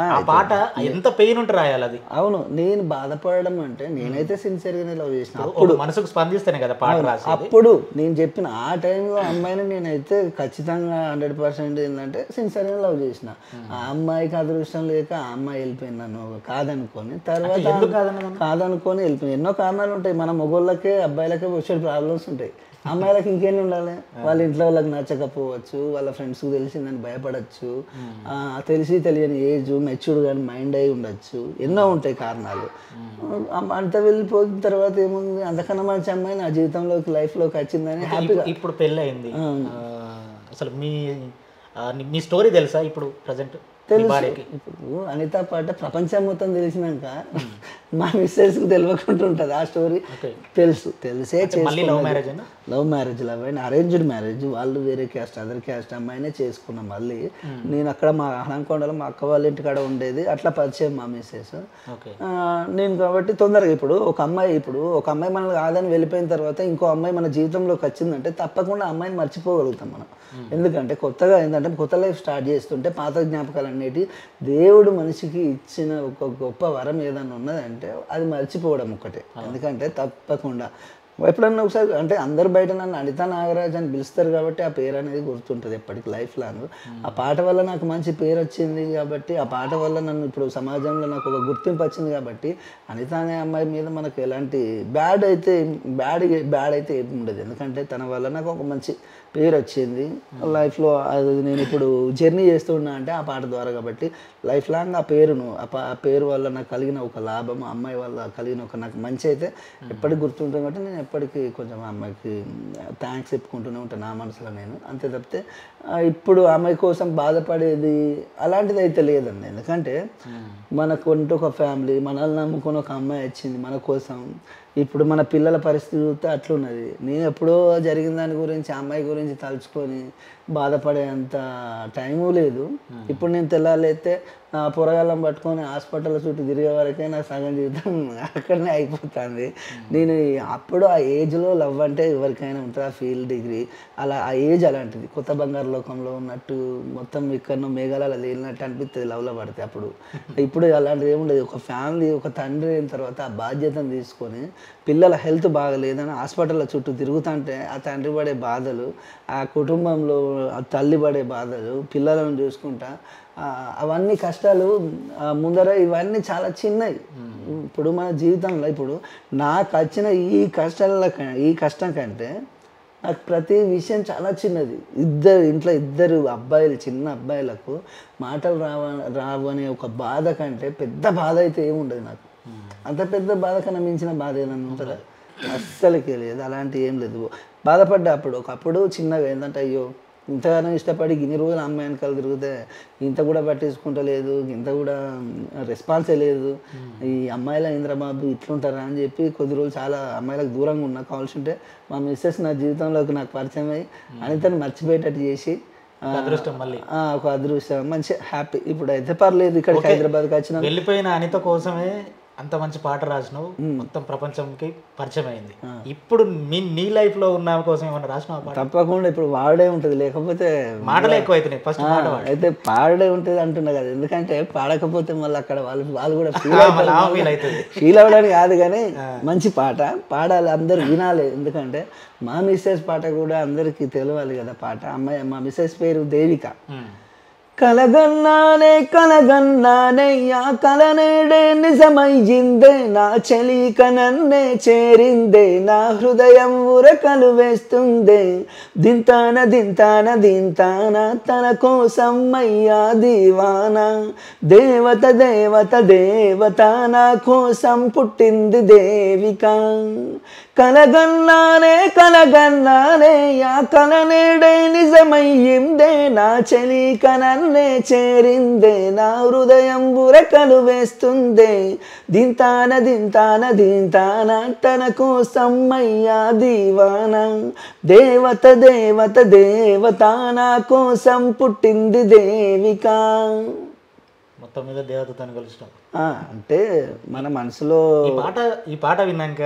ఆ పాట ఎంత పెయిన్ ఉంటే రాయాలి అది. అవును, నేను బాధపడడం అంటే నేనైతే సిన్సియర్గానే లవ్ చేసిన. అప్పుడు మనసుకు స్పందిస్తేనే కదా పాట రాసి. అప్పుడు నేను చెప్పిన ఆ టైంలో అమ్మాయిని నేనైతే ఖచ్చితంగా 100% ఏంటంటే సిన్సియర్గా లవ్ చేసిన. ఆ అమ్మాయికి అదృష్టం లేక ఆ అమ్మాయి వెళ్ళిపోయింది నన్ను కాదనుకొని. తర్వాత కాదనుకొని వెళ్ళిపోయింది. ఎన్నో కారణాలు ఉంటాయి. మన మొగోళ్ళకే అబ్బాయిలకే వచ్చే ప్రాబ్లమ్స్ ఉంటాయి. అమ్మాయిలకు ఇంకేం ఉండాలి, వాళ్ళ ఇంట్లో వాళ్ళకి నచ్చకపోవచ్చు, వాళ్ళ ఫ్రెండ్స్కి తెలిసిందని భయపడచ్చు, తెలిసి తెలియని ఏజ్, మెచ్యూర్డ్ కానీ మైండ్ అయి ఉండొచ్చు, ఎన్నో ఉంటాయి కారణాలు. అంత వెళ్ళిపోయిన తర్వాత ఏముంది, అంతకన్నా మంచి అమ్మాయి నా జీవితంలోకి లైఫ్లోకి వచ్చిందని హ్యాపీగా. ఇప్పుడు పెళ్ళి అయింది, అసలు మీ స్టోరీ తెలుసా ఇప్పుడు ప్రజెంట్? తెలుసు. ఇప్పుడు అనిత పాట ప్రపంచం మొత్తం తెలిసినాక మా మిస్సెస్కి తెలియకుండా ఉంటుంది ఆ స్టోరీ. తెలిసే love marriage and arranged marriage. వాళ్ళు వేరే క్యాస్ట్, అదర్ క్యాస్ట్ అమ్మాయినే చేసుకున్నాం. మళ్ళీ నేను అక్కడ మా హనంకొండలో మా అక్క వాళ్ళ ఇంటికాడ ఉండేది, అట్లా పరిచయం మా మిస్సెస్. నేను కాబట్టి తొందరగా ఇప్పుడు ఒక అమ్మాయి మనల్ని కాదని వెళ్ళిపోయిన తర్వాత ఇంకో అమ్మాయి మన జీవితంలోకి వచ్చిందంటే తప్పకుండా అమ్మాయిని మర్చిపోగలుగుతాం మనం. ఎందుకంటే కొత్తగా ఏంటంటే కొత్త లైఫ్ స్టార్ట్ చేస్తుంటే పాత జ్ఞాపకాలు అనేవి దేవుడు మనిషికి ఇచ్చిన ఒక గొప్ప వరం ఏదన్నా ఉన్నదంటే అది మర్చిపోవడం ఒక్కటే. ఎందుకంటే తప్పకుండా ఎప్పుడన్నా ఒకసారి అంటే అందరు బయట నన్ను అనితా నాగరాజ్ అని పిలుస్తారు కాబట్టి ఆ పేరు అనేది గుర్తుంటుంది ఎప్పటికీ లైఫ్ లాంగ్. ఆ పాట వల్ల నాకు మంచి పేరు వచ్చింది కాబట్టి, ఆ పాట వల్ల నన్ను ఇప్పుడు సమాజంలో నాకు ఒక గుర్తింపు వచ్చింది కాబట్టి అనిత అనే అమ్మాయి మీద మనకు ఎలాంటి బ్యాడ్ అయితే ఏమి ఉండదు. ఎందుకంటే తన వల్ల నాకు ఒక మంచి పేరు వచ్చింది లైఫ్లో. అది నేను ఇప్పుడు జర్నీ చేస్తున్నా అంటే ఆ పాట ద్వారా కాబట్టి లైఫ్ లాంగ్ ఆ పేరు వల్ల నాకు కలిగిన ఒక లాభం, ఆ అమ్మాయి వల్ల కలిగిన ఒక నాకు మంచి అయితే ఎప్పటికి గుర్తుంటుంది. కాబట్టి నేను ఎప్పటికీ కొంచెం ఆ అమ్మాయికి థ్యాంక్స్ చెప్పుకుంటూనే ఉంటాను నా మనసులో నేను. అంతే తప్పితే ఇప్పుడు అమ్మాయి కోసం బాధపడేది అలాంటిది అయితే లేదండి. ఎందుకంటే మనకు ఒక ఫ్యామిలీ, మనల్ని నమ్ముకొని ఒక అమ్మాయి వచ్చింది మన కోసం. ఇప్పుడు మన పిల్లల పరిస్థితి చూస్తే అట్లున్నది. నేను ఎప్పుడో జరిగిన దాని గురించి అమ్మాయి గురించి తలుచుకొని బాధపడేంత టైము లేదు. ఇప్పుడు నేను తెల్లారైతే పొరగాళ్ళం పట్టుకొని హాస్పిటల్ చుట్టూ తిరిగే వరకే నా సగం జీవితం అక్కడనే అయిపోతుంది. నేను అప్పుడు ఆ ఏజ్లో లవ్ అంటే ఎవరికైనా ఉంటుంది, ఆ ఫీల్ డిగ్రీ అలా ఆ ఏజ్ అలాంటిది. కొత్త బంగారు లోకంలో ఉన్నట్టు మొత్తం ఇక్కడ మేఘాలలో లేనట్టు అనిపిస్తుంది లవ్లో పడితే. ఇప్పుడు అలాంటిది ఏముండదు. ఒక ఫ్యామిలీ, ఒక తండ్రి అయిన తర్వాత ఆ బాధ్యతను తీసుకొని పిల్లల హెల్త్ బాగలేదని హాస్పిటల్ చుట్టూ తిరుగుతుంటే ఆ తండ్రి పడే బాధలు, ఆ కుటుంబంలో ఆ తల్లి పడే బాధలు, పిల్లలను చూసుకుంటా అవన్నీ కష్టాలు ముందర ఇవన్నీ చాలా చిన్నవి. ఇప్పుడు మన జీవితంలో ఇప్పుడు నాకు వచ్చిన ఈ కష్టం కంటే నాకు ప్రతి విషయం చాలా చిన్నది. ఇంట్లో ఇద్దరు అబ్బాయిలు, చిన్న అబ్బాయిలకు మాటలు రావు అనే ఒక బాధ కంటే పెద్ద బాధ అయితే ఏముండదు నాకు. అంత పెద్ద బాధ కన్నా మించిన బాధ ఏదన్నా ఉంటుందా? అస్సలకే లేదు. అలాంటి ఏం లేదు. బాధపడ్డా ఒకప్పుడు చిన్నగా ఏంటంటే అయ్యో ఇంతగానో ఇష్టపడి ఇన్ని రోజులు అమ్మాయి వెనకాల తిరిగితే ఇంత కూడా పట్టించుకుంటలేదు, ఇంత కూడా రెస్పాన్సే లేదు, ఈ అమ్మాయిల ఇంద్రబాబు ఇట్లుంటారా అని చెప్పి కొద్ది రోజులు చాలా అమ్మాయిలకు దూరంగా ఉన్నా. కావాల్సి ఉంటే మా మిస్సెస్ నా జీవితంలోకి నాకు పరిచయం అయ్యి అనితను మర్చిపోయేటట్టు చేసి ఒక అదృష్టం మంచి హ్యాపీ. ఇప్పుడైతే పర్లేదు. ఇక్కడికి హైదరాబాద్కి వచ్చిన వెళ్ళిపోయిన అనిత కోసమే అంత మంచి పాట రాసినావు, మొత్తం ప్రపంచంకి పరిచయం అయింది. ఇప్పుడు నీ లైఫ్ లో ఉన్న కోసం ఏమన్నా రాసినావు? తప్పకుండా ఇప్పుడు వాడే ఉంటుంది, లేకపోతే మాటలు ఎక్కువ అవుతున్నాయి. ఫస్ట్ అయితే పాడే ఉంటుంది అంటున్నా కదా. ఎందుకంటే పాడకపోతే మళ్ళీ అక్కడ వాళ్ళు కూడా ఫీల్ అవ్వడానికి కాదు, కానీ మంచి పాట పాడాలి, అందరు వినాలి. ఎందుకంటే మా మిస్సెస్ పాట కూడా అందరికీ తెలియాలి కదా. పాట మా మిస్సెస్ పేరు దేవిక. కలగన్నానే యా కలనేడే నిజమయ్యిందే, నా చెలి కనన్నే చేరిందే, నా హృదయం ఉరకలు వేస్తుందే, దింతాన తన కోసం అయ్యా దీవానా, దేవత నా కోసం పుట్టింది దేవిక. కలగన్నానే యా కలనేడే నిజమయ్యిందే, నా చెలి కనన్నే చేరిందే, నా హృదయం బురకలు వేస్తుందే, దింతాన తన కోసం అయ్యా దీవానా, దేవత నా కోసం పుట్టింది దేవిక. మొత్తం మీద దేవతతో కలిసినాం అంటే మన మనసులో ఈ పాట విన్నాక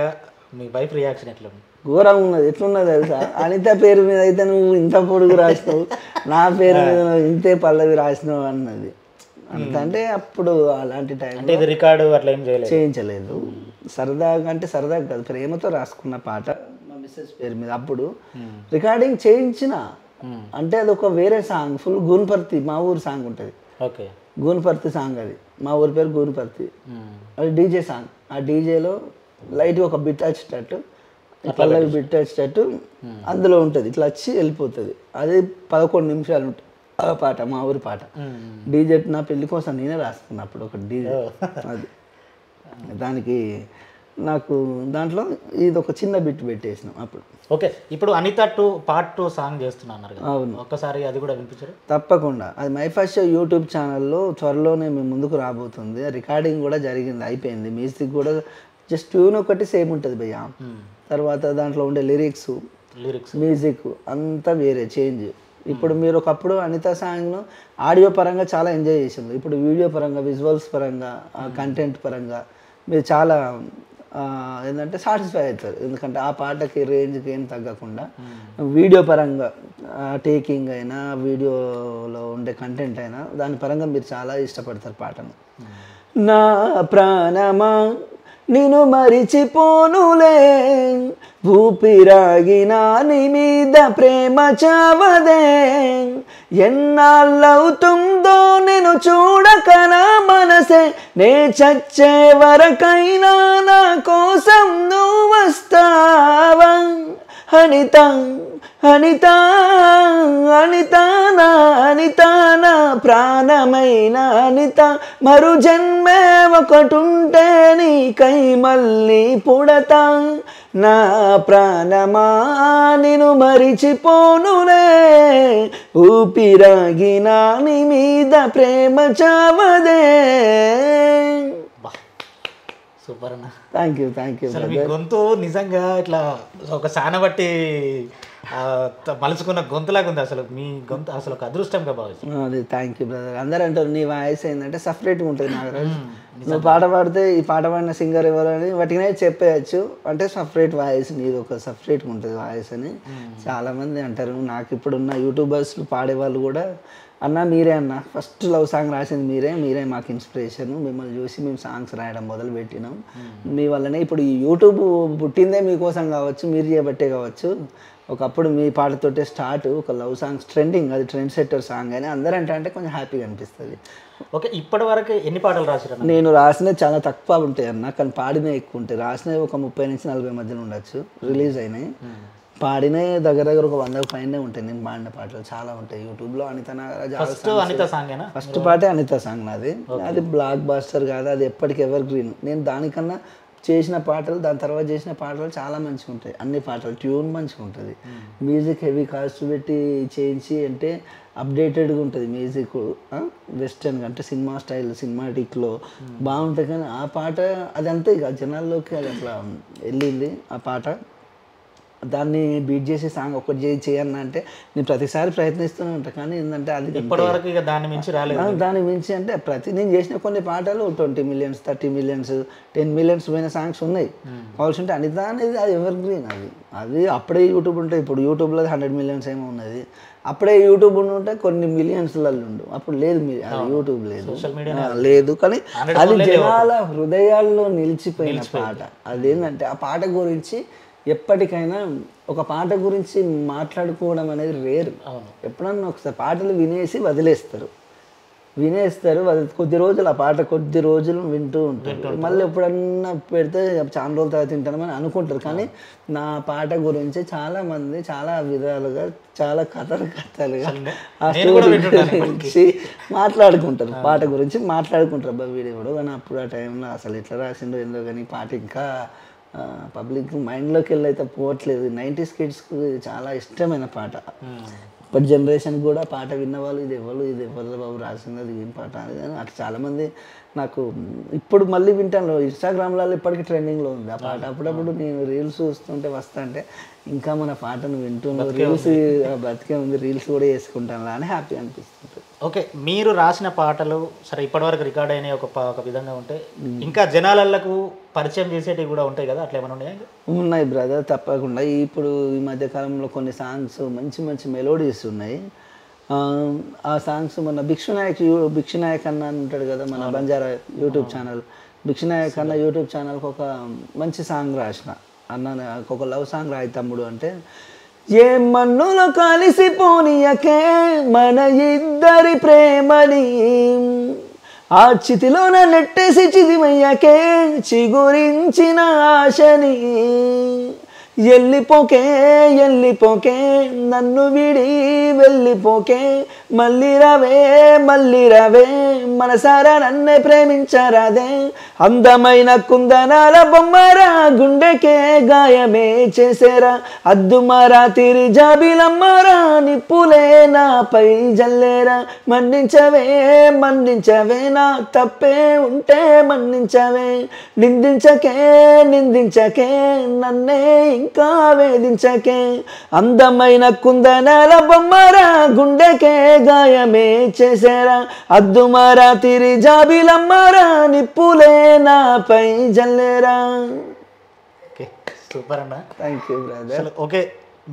మీ వైఫ్ రియాక్షన్ ఎట్లా? ఘోరంగా ఉన్నది. ఎట్లున్నది తెలుసా? అనిత పేరు మీద అయితే నువ్వు ఇంత పొడుగు రాసినావు, నా పేరు మీద నువ్వు ఇంతే పల్లవి రాసినావు అన్నది. అంటే అప్పుడు అలాంటి టైం రికార్డు అట్లా ఏం చేయించలేదు. సరదాగా అంటే సరదాగా కాదు, ప్రేమతో రాసుకున్న పాట మా మిస్సెస్ పేరు మీద. అప్పుడు రికార్డింగ్ చేయించిన, అంటే అది ఒక వేరే సాంగ్, ఫుల్ గూన్పర్తి మా ఊరు సాంగ్ ఉంటుంది. ఓకే. గూన్పర్తి సాంగ్ అది, మా ఊరి పేరు గూన్పర్తి. అది డీజే సాంగ్. ఆ డీజేలో లైట్గా ఒక బిట్ వచ్చేటట్టు, పల్లవి బిట్ వచ్చేటట్టు అందులో ఉంటుంది, ఇట్లా వచ్చి వెళ్ళిపోతుంది. అది 11 నిమిషాలు ఉంటుంది ఆ పాట, మా ఊరి పాట. డీజే నా పెళ్లి కోసం నేనే రాసుకున్నా అప్పుడు ఒక డీజే. అది దానికి నాకు దాంట్లో ఇది ఒక చిన్న బిట్ పెట్టేసినాం అప్పుడు. ఓకే. ఇప్పుడు అనిత 2 పార్ట్ 2 సాంగ్ చేస్తున్నా అన్నారు కదా. అవును. ఒక్కసారి అది కూడా వినిపించారు? తప్పకుండా. అది మై ఫస్ట్ షో యూట్యూబ్ ఛానల్లో త్వరలోనే మేము ముందుకు రాబోతుంది. రికార్డింగ్ కూడా జరిగింది, అయిపోయింది. మ్యూజిక్ కూడా జస్ట్ ట్యూన్ ఒకటి సేమ్ ఉంటుంది భయ్య. తర్వాత దాంట్లో ఉండే లిరిక్స్ మ్యూజిక్ అంతా వేరే చేంజ్. ఇప్పుడు మీరు ఒకప్పుడు అనిత సాంగ్ను ఆడియో పరంగా చాలా ఎంజాయ్ చేసింది. ఇప్పుడు వీడియో పరంగా, విజువల్స్ పరంగా, కంటెంట్ పరంగా మీరు చాలా ఏంటంటే సాటిస్ఫై అవుతారు. ఎందుకంటే ఆ పాటకి రేంజ్కి ఏం తగ్గకుండా వీడియో పరంగా టేకింగ్ అయినా, వీడియోలో ఉండే కంటెంట్ అయినా దాని పరంగా మీరు చాలా ఇష్టపడతారు పాటను. నా ప్రాణమా నిన్ను మరిచిపోనులే, ఊపిరాగిన నీ మీద ప్రేమ చావదే, ఎన్నాళ్ళవుతుందో నేను చూడక నా మనసే, నే చచ్చే వరకైనా నా కోసం నువ్వు వస్తావా. అనిత అనిత అనిత నా అనిత, నా ప్రాణమైన అనిత, మరు జన్మే ఒకటుంటే నీకై మళ్ళీ పుడతా, నా ప్రాణమా నిన్ను మరిచిపోనులే, ఊపిరాగిన నీ మీద ప్రేమ చావదే. సూపర్ అన్న. Thank you. మీ గొంతు నిజంగా ఇట్లా ఒక సానబట్టి మలుచుకున్న గొంతులాగా ఉంది. అసలు మీ గొంతు అసలు ఒక అదృష్టంగా భావిస్తుంది. అది థ్యాంక్ యూ బ్రదర్. అందరూ అంటారు నీ వాయిస్ ఏంటంటే సపరేట్గా ఉంటుంది నాగరాజ్, నువ్వు పాట పాడితే ఈ పాట పాడిన సింగర్ ఎవరని వాటినే చెప్పేయచ్చు, అంటే సపరేట్ వాయిస్ నీది, ఒక సపరేట్గా ఉంటుంది వాయిస్ అని చాలామంది అంటారు. నాకు ఇప్పుడున్న యూట్యూబర్స్ పాడేవాళ్ళు కూడా అన్న మీరే అన్న ఫస్ట్ లవ్ సాంగ్ రాసింది మీరే మాకు ఇన్స్పిరేషన్, మిమ్మల్ని చూసి మేము సాంగ్స్ రాయడం మొదలు పెట్టినాం, మీ వల్లనే ఇప్పుడు ఈ యూట్యూబ్ పుట్టిందే మీకోసం కావచ్చు, మీరు చేయబట్టే కావచ్చు. ఒకప్పుడు మీ పాటతోటే స్టార్ట్, ఒక లవ్ సాంగ్స్ ట్రెండింగ్, అది ట్రెండ్ సెట్టర్ సాంగ్ అని అందరూ అంటే కొంచెం హ్యాపీగా అనిపిస్తుంది. ఓకే. ఇప్పటి వరకు ఎన్ని పాటలు రాశారు? నేను రాసినవి చాలా తక్కువ ఉంటాయి అన్న, కానీ పాడినవి ఎక్కువ ఉంటాయి. రాసినవి ఒక 30 నుంచి 40 మధ్యలో ఉండొచ్చు, రిలీజ్ అయినాయి. పాడినే దగ్గర ఒక 100 పైనే ఉంటాయి. నేను పాడిన పాటలు చాలా ఉంటాయి యూట్యూబ్లో. ఫస్ట్ పాటే అనిత సాంగ్ నాది. అది బ్లాక్ బాస్టర్ కాదు, అది ఎప్పటికి ఎవర్ గ్రీన్. నేను దానికన్నా చేసిన పాటలు, దాని తర్వాత చేసిన పాటలు చాలా మంచిగా ఉంటాయి. అన్ని పాటలు ట్యూన్ మంచిగా ఉంటుంది, మ్యూజిక్ హెవీ కాస్ట్ పెట్టి చేయించి అంటే అప్డేటెడ్గా ఉంటుంది మ్యూజిక్, వెస్టర్న్ అంటే సినిమా స్టైల్ సినిమాటిక్లో బాగుంటుంది. కానీ ఆ పాట అది అంతే ఇక జనాల్లోకి అది అట్లా వెళ్ళింది ఆ పాట. దాన్ని బీట్ చేసే సాంగ్ ఒకటి చేయన్న అంటే నేను ప్రతిసారి ప్రయత్నిస్తూనే ఉంటాను, కానీ ఏంటంటే అది ఇప్పటివరకు ఇక దాని మించి రాలేదు. దాని మించి అంటే నేను చేసిన కొన్ని పాటలు 20 millions 30 millions 10 millions పోయిన సాంగ్స్ ఉన్నాయి. కావాల్సి ఉంటే అనిత అనేది అది ఎవర్ గ్రీన్. అది అప్పుడే యూట్యూబ్ ఉంటాయి. ఇప్పుడు యూట్యూబ్లో 100 millions ఏమో ఉన్నది, అప్పుడే యూట్యూబ్ ఉంటే కొన్ని మిలియన్స్లలో ఉండు. అప్పుడు లేదు, అది యూట్యూబ్ లేదు, కానీ అది జనాల హృదయాల్లో నిలిచిపోయిన పాట. అదేంటంటే ఆ పాట గురించి ఎప్పటికైనా ఒక పాట గురించి మాట్లాడుకోవడం అనేది రేరు. ఎప్పుడన్నా ఒకసారి పాటలు వినేసి వదిలేస్తారు, కొద్ది రోజులు ఆ పాట కొద్ది రోజులు వింటూ ఉంటారు, మళ్ళీ ఎప్పుడన్నా పెడితే చాలా రోజుల తర్వాత తింటామని అనుకుంటారు. కానీ నా పాట గురించి చాలామంది చాలా విధాలుగా చాలా కథలుగా ఆ స్టోరీ గురించి మాట్లాడుకుంటారు, పాట గురించి మాట్లాడుకుంటారు. అబ్బా వీడెవడో కానీ అప్పుడు ఆ టైంలో అసలు ఎట్లా రాసిండో ఏందో కానీ పాట ఇంకా పబ్లిక్ మైండ్లోకి వెళ్ళి అయితే పోవట్లేదు. 90s కిడ్స్కి చాలా ఇష్టమైన పాట. ఇప్పటి జనరేషన్ కూడా పాట విన్నవాళ్ళు ఇది ఎవరు బాబు రాసింది, అది ఏం పాట అని అట్లా చాలామంది నాకు ఇప్పుడు మళ్ళీ వింటాను. ఇన్స్టాగ్రామ్లలో ఇప్పటికీ ట్రెండింగ్లో ఉంది ఆ పాట. అప్పుడప్పుడు నేను రీల్స్ చూస్తుంటే వస్తుంటే ఇంకా మన పాటను వింటున్నాను, రీల్స్ బతికే ఉంది, రీల్స్ కూడా వేసుకుంటాను అని హ్యాపీ అనిపిస్తుంది. ఓకే. మీరు రాసిన పాటలు సరే ఇప్పటివరకు రికార్డ్ అయినాయి ఒక విధంగా ఉంటే, ఇంకా జనాలకు పరిచయం చేసేటివి కూడా ఉంటాయి కదా, అట్లా ఏమైనా ఉన్నాయా? ఉన్నాయి బ్రదర్, తప్పకుండా. ఇప్పుడు ఈ మధ్యకాలంలో కొన్ని సాంగ్స్ మంచి మెలోడీస్ ఉన్నాయి. ఆ సాంగ్స్ మన భిక్షునాయక్ అన్న ఉంటాడు కదా, మన బంజారా యూట్యూబ్ ఛానల్, భిక్షనాయక్ అన్న యూట్యూబ్ ఛానల్కి ఒక మంచి సాంగ్ రాసిన. అన్న నాకు ఒక లవ్ సాంగ్ రాయి తమ్ముడు అంటే, ఏ మన్నులో కలిసిపోనీయకే మన ఇద్దరి ప్రేమని, ఆ చితిలోన నెట్టేసి చిదిమయ్యకే చిగురించిన ఆశని, ఎల్లిపోకే ఎల్లిపోకే నన్ను విడి వెళ్ళిపోకే, మళ్ళీ రవే మనసారా నన్నే ప్రేమించరాదే, అందమైన కుందనాల బొమ్మరా గుండెకే గాయమే చేసేరా, అద్దుమారా తిరి జాబిలమ్మరా నిప్పులే నాపై జల్లేరా, మన్నించవే నా తప్పే ఉంటే మన్నించవే, నిందించకే నన్నే ఇంకా వేధించకే, అందమైన కుందనాల బొమ్మరా గుండెకే గాయమే చేసేరా, అద్దుమారా తిరి జాబిలమ్మరా నిప్పులే నాపై జల్లేరా. ఓకే సూపర్ అన్న. Thank you brother. ఓకే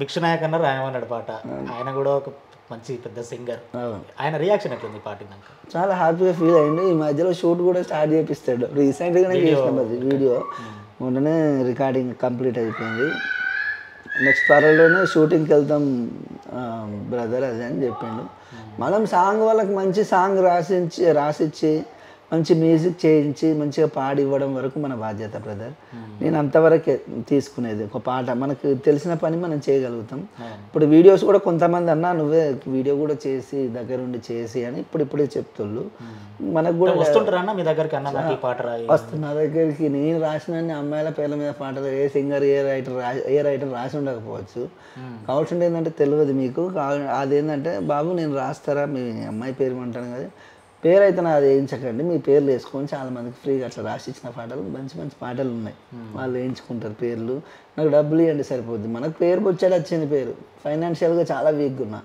భిక్షనాయక్ అన్న రాయమన్నాడు పాట, ఆయన కూడా ఒక మంచి పెద్ద సింగర్. ఆయన రియాక్షన్ ఎట్లుంది పాట విన్నాక? చాలా హ్యాపీగా ఫీల్ అయ్యింది. ఈ మధ్యలో షూట్ కూడా స్టార్ట్ చేపిస్తాడు. రీసెంట్గానే చేసినాం అది వీడియో, మొన్ననే రికార్డింగ్ కంప్లీట్ అయిపోయింది. నెక్స్ట్ త్వరలోనే షూటింగ్కి వెళ్తాం బ్రదర్ అది అని చెప్పిండు. మనం సాంగ్ వాళ్ళకి మంచి సాంగ్ రాసిచ్చి మంచి మ్యూజిక్ చేయించి మంచిగా పాడి ఇవ్వడం వరకు మన బాధ్యత బ్రదర్. నేను అంతవరకే తీసుకునేది. ఒక పాట మనకు తెలిసిన పని మనం చేయగలుగుతాం. ఇప్పుడు వీడియోస్ కూడా కొంతమంది అన్నా నువ్వే వీడియో కూడా చేసి దగ్గరుండి చేసి అని ఇప్పుడే చెప్తుళ్ళు. మనకు కూడా వస్తుంటారన్న మీ దగ్గరికి, అన్న నాకు ఈ పాట రాయి వస్తుంది నా దగ్గరికి. నేను రాసిన అమ్మాయిల పేర్ల మీద పాటలు ఏ సింగర్ ఏ రైటర్ రాసి ఉండకపోవచ్చు. కావాల్సింది ఏంటంటే తెలియదు మీకు. అదేంటంటే బాబు నేను రాస్తారా మీ అమ్మాయి పేరు అంటాను కదా, పేరు అయితే నాది వేయించకండి, మీ పేర్లు వేసుకొని చాలామందికి ఫ్రీగా అట్లా రాసి ఇచ్చిన పాటలు మంచి పాటలు ఉన్నాయి. వాళ్ళు వేయించుకుంటారు పేర్లు, నాకు డబ్బులు ఇవ్వండి సరిపోద్ది. మనకు పేరు వచ్చాడు వచ్చింది పేరు, ఫైనాన్షియల్గా చాలా వీక్గా ఉన్నా.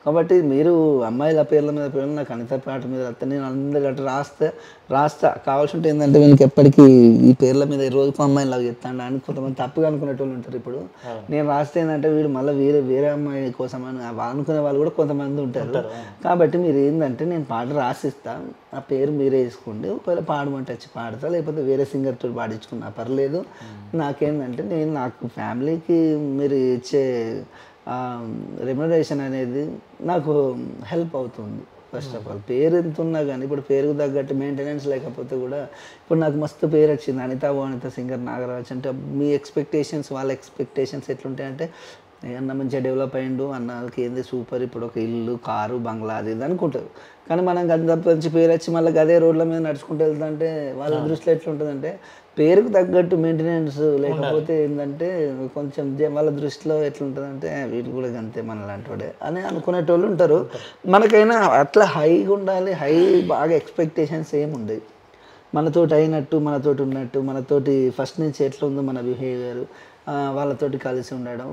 కాబట్టి మీరు అమ్మాయిల పేర్ల మీద పేర్లు నాకు అనిత పాట మీద వస్తే నేను అందరికీ రాస్తా కావాల్సి ఉంటే ఏంటంటే వీళ్ళకి ఎప్పటికీ ఈ పేర్ల మీద ఈ రోజుకు అమ్మాయిలాగా చెప్తాను అని కొంతమంది తప్పుగా అనుకునేటోళ్ళు ఉంటారు. ఇప్పుడు నేను రాస్తే ఏంటంటే వీడు మళ్ళీ వేరే అమ్మాయి కోసం అని అనుకునే వాళ్ళు కూడా కొంతమంది ఉంటారు. కాబట్టి మీరు ఏంటంటే నేను పాట రాసిస్తా, ఆ పేరు మీరే వేసుకోండి. ఒకవేళ పాడమంటే వచ్చి పాడతా, లేకపోతే వేరే సింగర్తో పాడించుకున్నా పర్లేదు. నాకేంటంటే నాకు ఫ్యామిలీకి మీరు ఇచ్చే రెమ్యునరేషన్ అనేది నాకు హెల్ప్ అవుతుంది. ఫస్ట్ ఆఫ్ ఆల్ పేరు ఎంత ఉన్నా కానీ ఇప్పుడు పేరుకు తగ్గట్టు మెయింటెనెన్స్ లేకపోతే కూడా ఇప్పుడు నాకు మస్తు పేరు వచ్చింది అనిత సింగర్ నాగరాజ్ అంటే మీ ఎక్స్పెక్టేషన్స్ వాళ్ళ ఎక్స్పెక్టేషన్స్ ఎట్లుంటాయంటే అన్న మంచిగా డెవలప్ అయ్యిండు అన్నకి ఏంది సూపర్ ఇప్పుడు ఒక ఇల్లు కారు బంగ్లా అది ఇది అనుకుంటారు. కానీ మనం అంత మంచి పేరు వచ్చి మళ్ళీ అదే రోడ్ల మీద నడుచుకుంటూ వెళ్తుంటే వాళ్ళ దృష్టిలో ఎట్లుంటుందంటే పేరుకు తగ్గట్టు మెయింటెనెన్స్ లేకపోతే ఏంటంటే కొంచెం వాళ్ళ దృష్టిలో ఎట్లుంటుందంటే వీటి కూడా అంతే మన లాంటి వాడే అని అనుకునేటోళ్ళు ఉంటారు. మనకైనా అట్లా హైగా ఉండాలి, బాగా ఎక్స్పెక్టేషన్స్ ఏముండవు. మనతోటి అయినట్టు మనతోటి ఉన్నట్టు మనతోటి ఫస్ట్ నుంచి ఎట్లా ఉందో మన బిహేవియర్ వాళ్ళతోటి కలిసి ఉండడం,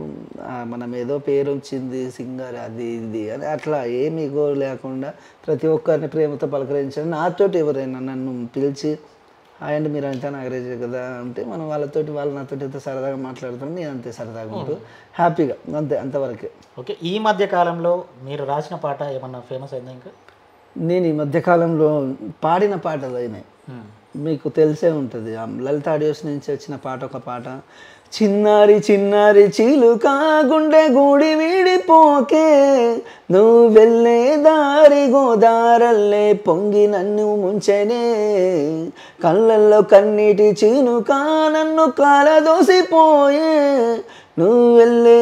మనం ఏదో పేరు వచ్చింది సింగర్ అది ఇది అని అట్లా ఏమి గో లేకుండా ప్రతి ఒక్కరిని ప్రేమతో పలకరించడం. నాతోటి ఎవరైనా నన్ను పిలిచి హాయ్ అండి మీరు అంతా నాగరాజ్ కదా అంటే మనం వాళ్ళు నాతోటి ఎంత సరదాగా మాట్లాడుతాను, నేను అంతే సరదాగా ఉంటూ హ్యాపీగా అంతే అంతవరకే. ఓకే, ఈ మధ్య కాలంలో మీరు రాసిన పాట ఏమన్నా ఫేమస్ అయిందా? ఇంకా నేను ఈ మధ్యకాలంలో పాడిన పాటలు అయినాయి, మీకు తెలిసే ఉంటుంది. లలిత ఆడియోస్ నుంచి వచ్చిన పాట ఒక పాట, చిన్నారి చిన్నారి చీలుక గుండె గూడి వీడిపోకే, నువ్వు వెళ్ళే దారి గోదారల్లే పొంగి నన్ను ముంచెనే, కళ్ళల్లో కన్నీటి చీనుక నన్ను కాలదోసిపోయే, నువ్వు వెళ్ళే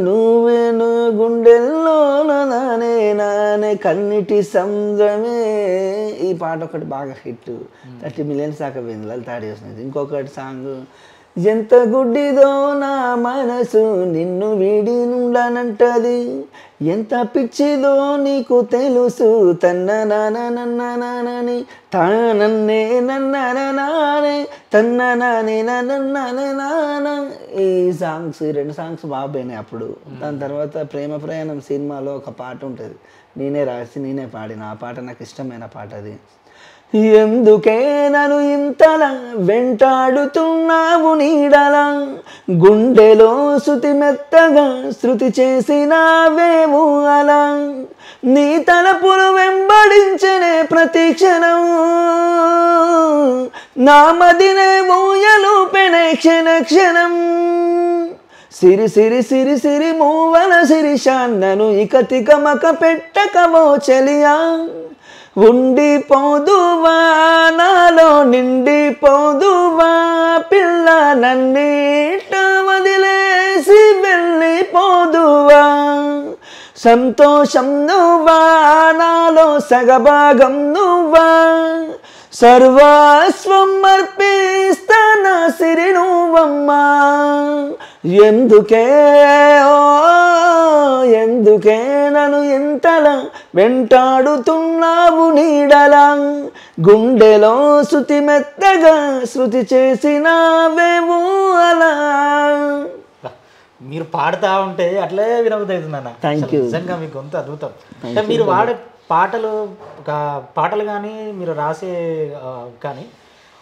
నువ్వే గుండెల్లో నానే కన్నీటి సంద్రమే. ఈ పాట ఒకటి బాగా హిట్, 30 million దాకా పోయింది లలిత ఆడియోస్ నుంచి. ఇంకొకటి సాంగ్, ఎంత గుడ్డిదో నా మనసు నిన్ను వీడి నుండనంటది, ఎంత పిచ్చిదో నీకు తెలుసు తన్న నానని తానన్నే నన్ననే తన్న నానే నాన. ఈ సాంగ్స్ 2 సాంగ్స్ బాగా పోయినాయి అప్పుడు. దాని తర్వాత ప్రేమ ప్రయాణం సినిమాలో ఒక పాట ఉంటుంది, నేనే రాసి నేనే పాడిన ఆ పాట నాకు ఇష్టమైన పాట అది. ఎందుకే నన్ను ఇంతలా వెంటాడుతున్నావు నీడలా, గుండెలో శృతి మెత్తగా శృతి చేసినావేమో అలా, నీ తలపులు వెంబడించనే ప్రతి క్షణం, నా మదినే ఊయలు పెనే క్షణ క్షణం, సిరి సిరి సిరి సిరి మూవల సిరిశాన్నను ఇక తికమక పెట్టకవో చెలియా, ఉండిపోదువా నాలో నిండిపోదువా పిల్ల, నన్నిట వదిలేసి వెళ్ళిపోదువా, సంతోషం నువ్వా నాలో సగభాగం నువ్వా, సర్వస్వం అర్పిస్తానా సిరి నువ్వమ్మా, ఎందుకే ఓ ఎందుకే నన్ను ఇంతలా వెంటాడుతున్నావు నీడలా, గుండెలో శృతి మెత్తగా శృతి చేసినావేమో అలా. మీరు పాడుతూ ఉంటే అట్లే వినబుద్ధి అవుతుందన్న. Thank you. నిజంగా మీకు గొంతు అద్భుతం. అంటే మీరు వాడే పాటలు కానీ మీరు రాసే కానీ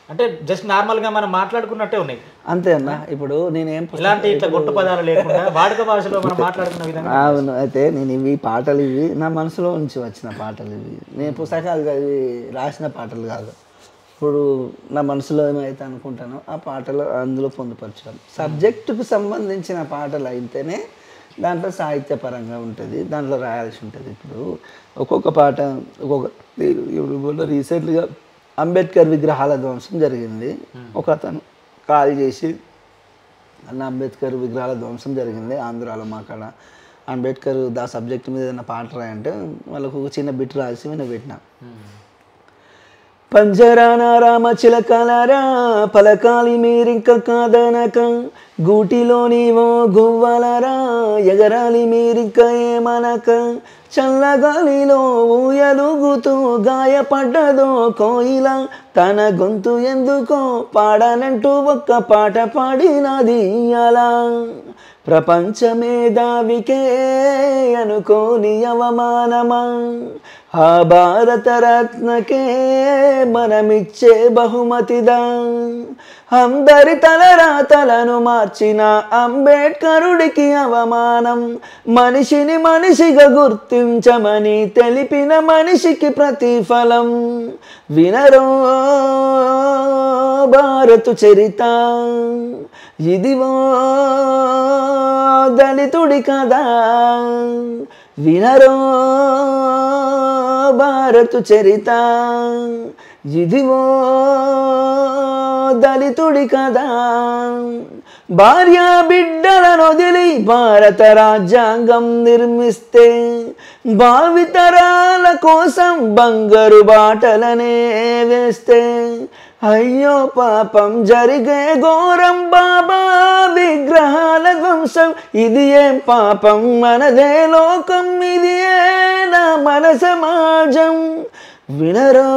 అంటే జస్ట్ నార్మల్గా మనం మాట్లాడుకున్నట్టే ఉన్నాయి అంతే అన్న. ఇప్పుడు నేనేం ఇలాంటి ఇట్లా గొట్టు పదాలు లేకుండా వాడుక భాషలో మనం మాట్లాడుకున్న విధంగా. అవును. అయితే నేను ఇవి పాటలు ఇవి నా మనసులో నుంచి వచ్చిన పాటలు ఇవి, నేను పుస్తకాలు చదివి రాసిన పాటలు కాదు. ఇప్పుడు నా మనసులో ఏమైతే అనుకుంటానో ఆ పాటలు అందులో పొందుపరచాలి. సబ్జెక్టుకు సంబంధించిన పాటలు అయితేనే దాంట్లో సాహిత్యపరంగా ఉంటుంది, దాంట్లో రాయాల్సి ఉంటుంది. ఇప్పుడు ఒక్కొక్క పాట ఒక్కొక్క ఇప్పుడు రీసెంట్గా అంబేద్కర్ విగ్రహాల ధ్వంసం జరిగింది. ఒక అతను కాల్ చేసి అన్న అంబేద్కర్ విగ్రహాల ధ్వంసం జరిగింది ఆంధ్రాలో మా కాడ, అంబేద్కర్ దా సబ్జెక్ట్ మీద ఏదైనా పాట రాయంటే వాళ్ళకు ఒక చిన్న బిట్ రాసి వినబెట్టిన. పంజరాన రామ చిలకలరా పలకాలి మీరింక కాదనక, గూటిలో నీవో గువ్వలరా ఎగరాలి మీరింక ఏమనక, చల్లగాలిలో ఊయలుగుతూ గాయపడ్డదో కోయిల, తన గొంతు ఎందుకో పాడనంటూ ఒక్క పాట పాడినది అలా, ప్రపంచ మేధావికే అనుకోని అవమానమా, ఆ భారతరత్నకే మనమిచ్చే బహుమతిదా, అందరి తలరాతలను మార్చిన అంబేద్కరుడికి అవమానం, మనిషిని మనిషిగా గుర్తించమని తెలిపిన మనిషికి ప్రతిఫలం, వినరో భారత చరిత, ఇదివో దళితుడి కదా, వినరో భారత చరిత, ఇదివో దళితుడి కదా, భార్య బిడ్డలను వదిలి భారత రాజ్యాంగం నిర్మిస్తే, భావితరాల కోసం బంగారు బాటలనే వేస్తే, అయ్యో పాపం జరిగే ఘోరం బాబా విగ్రహాల ధ్వంసం, ఇది ఏం పాపం మనదే లోకం, ఇది ఏనా మన సమాజం, వినరో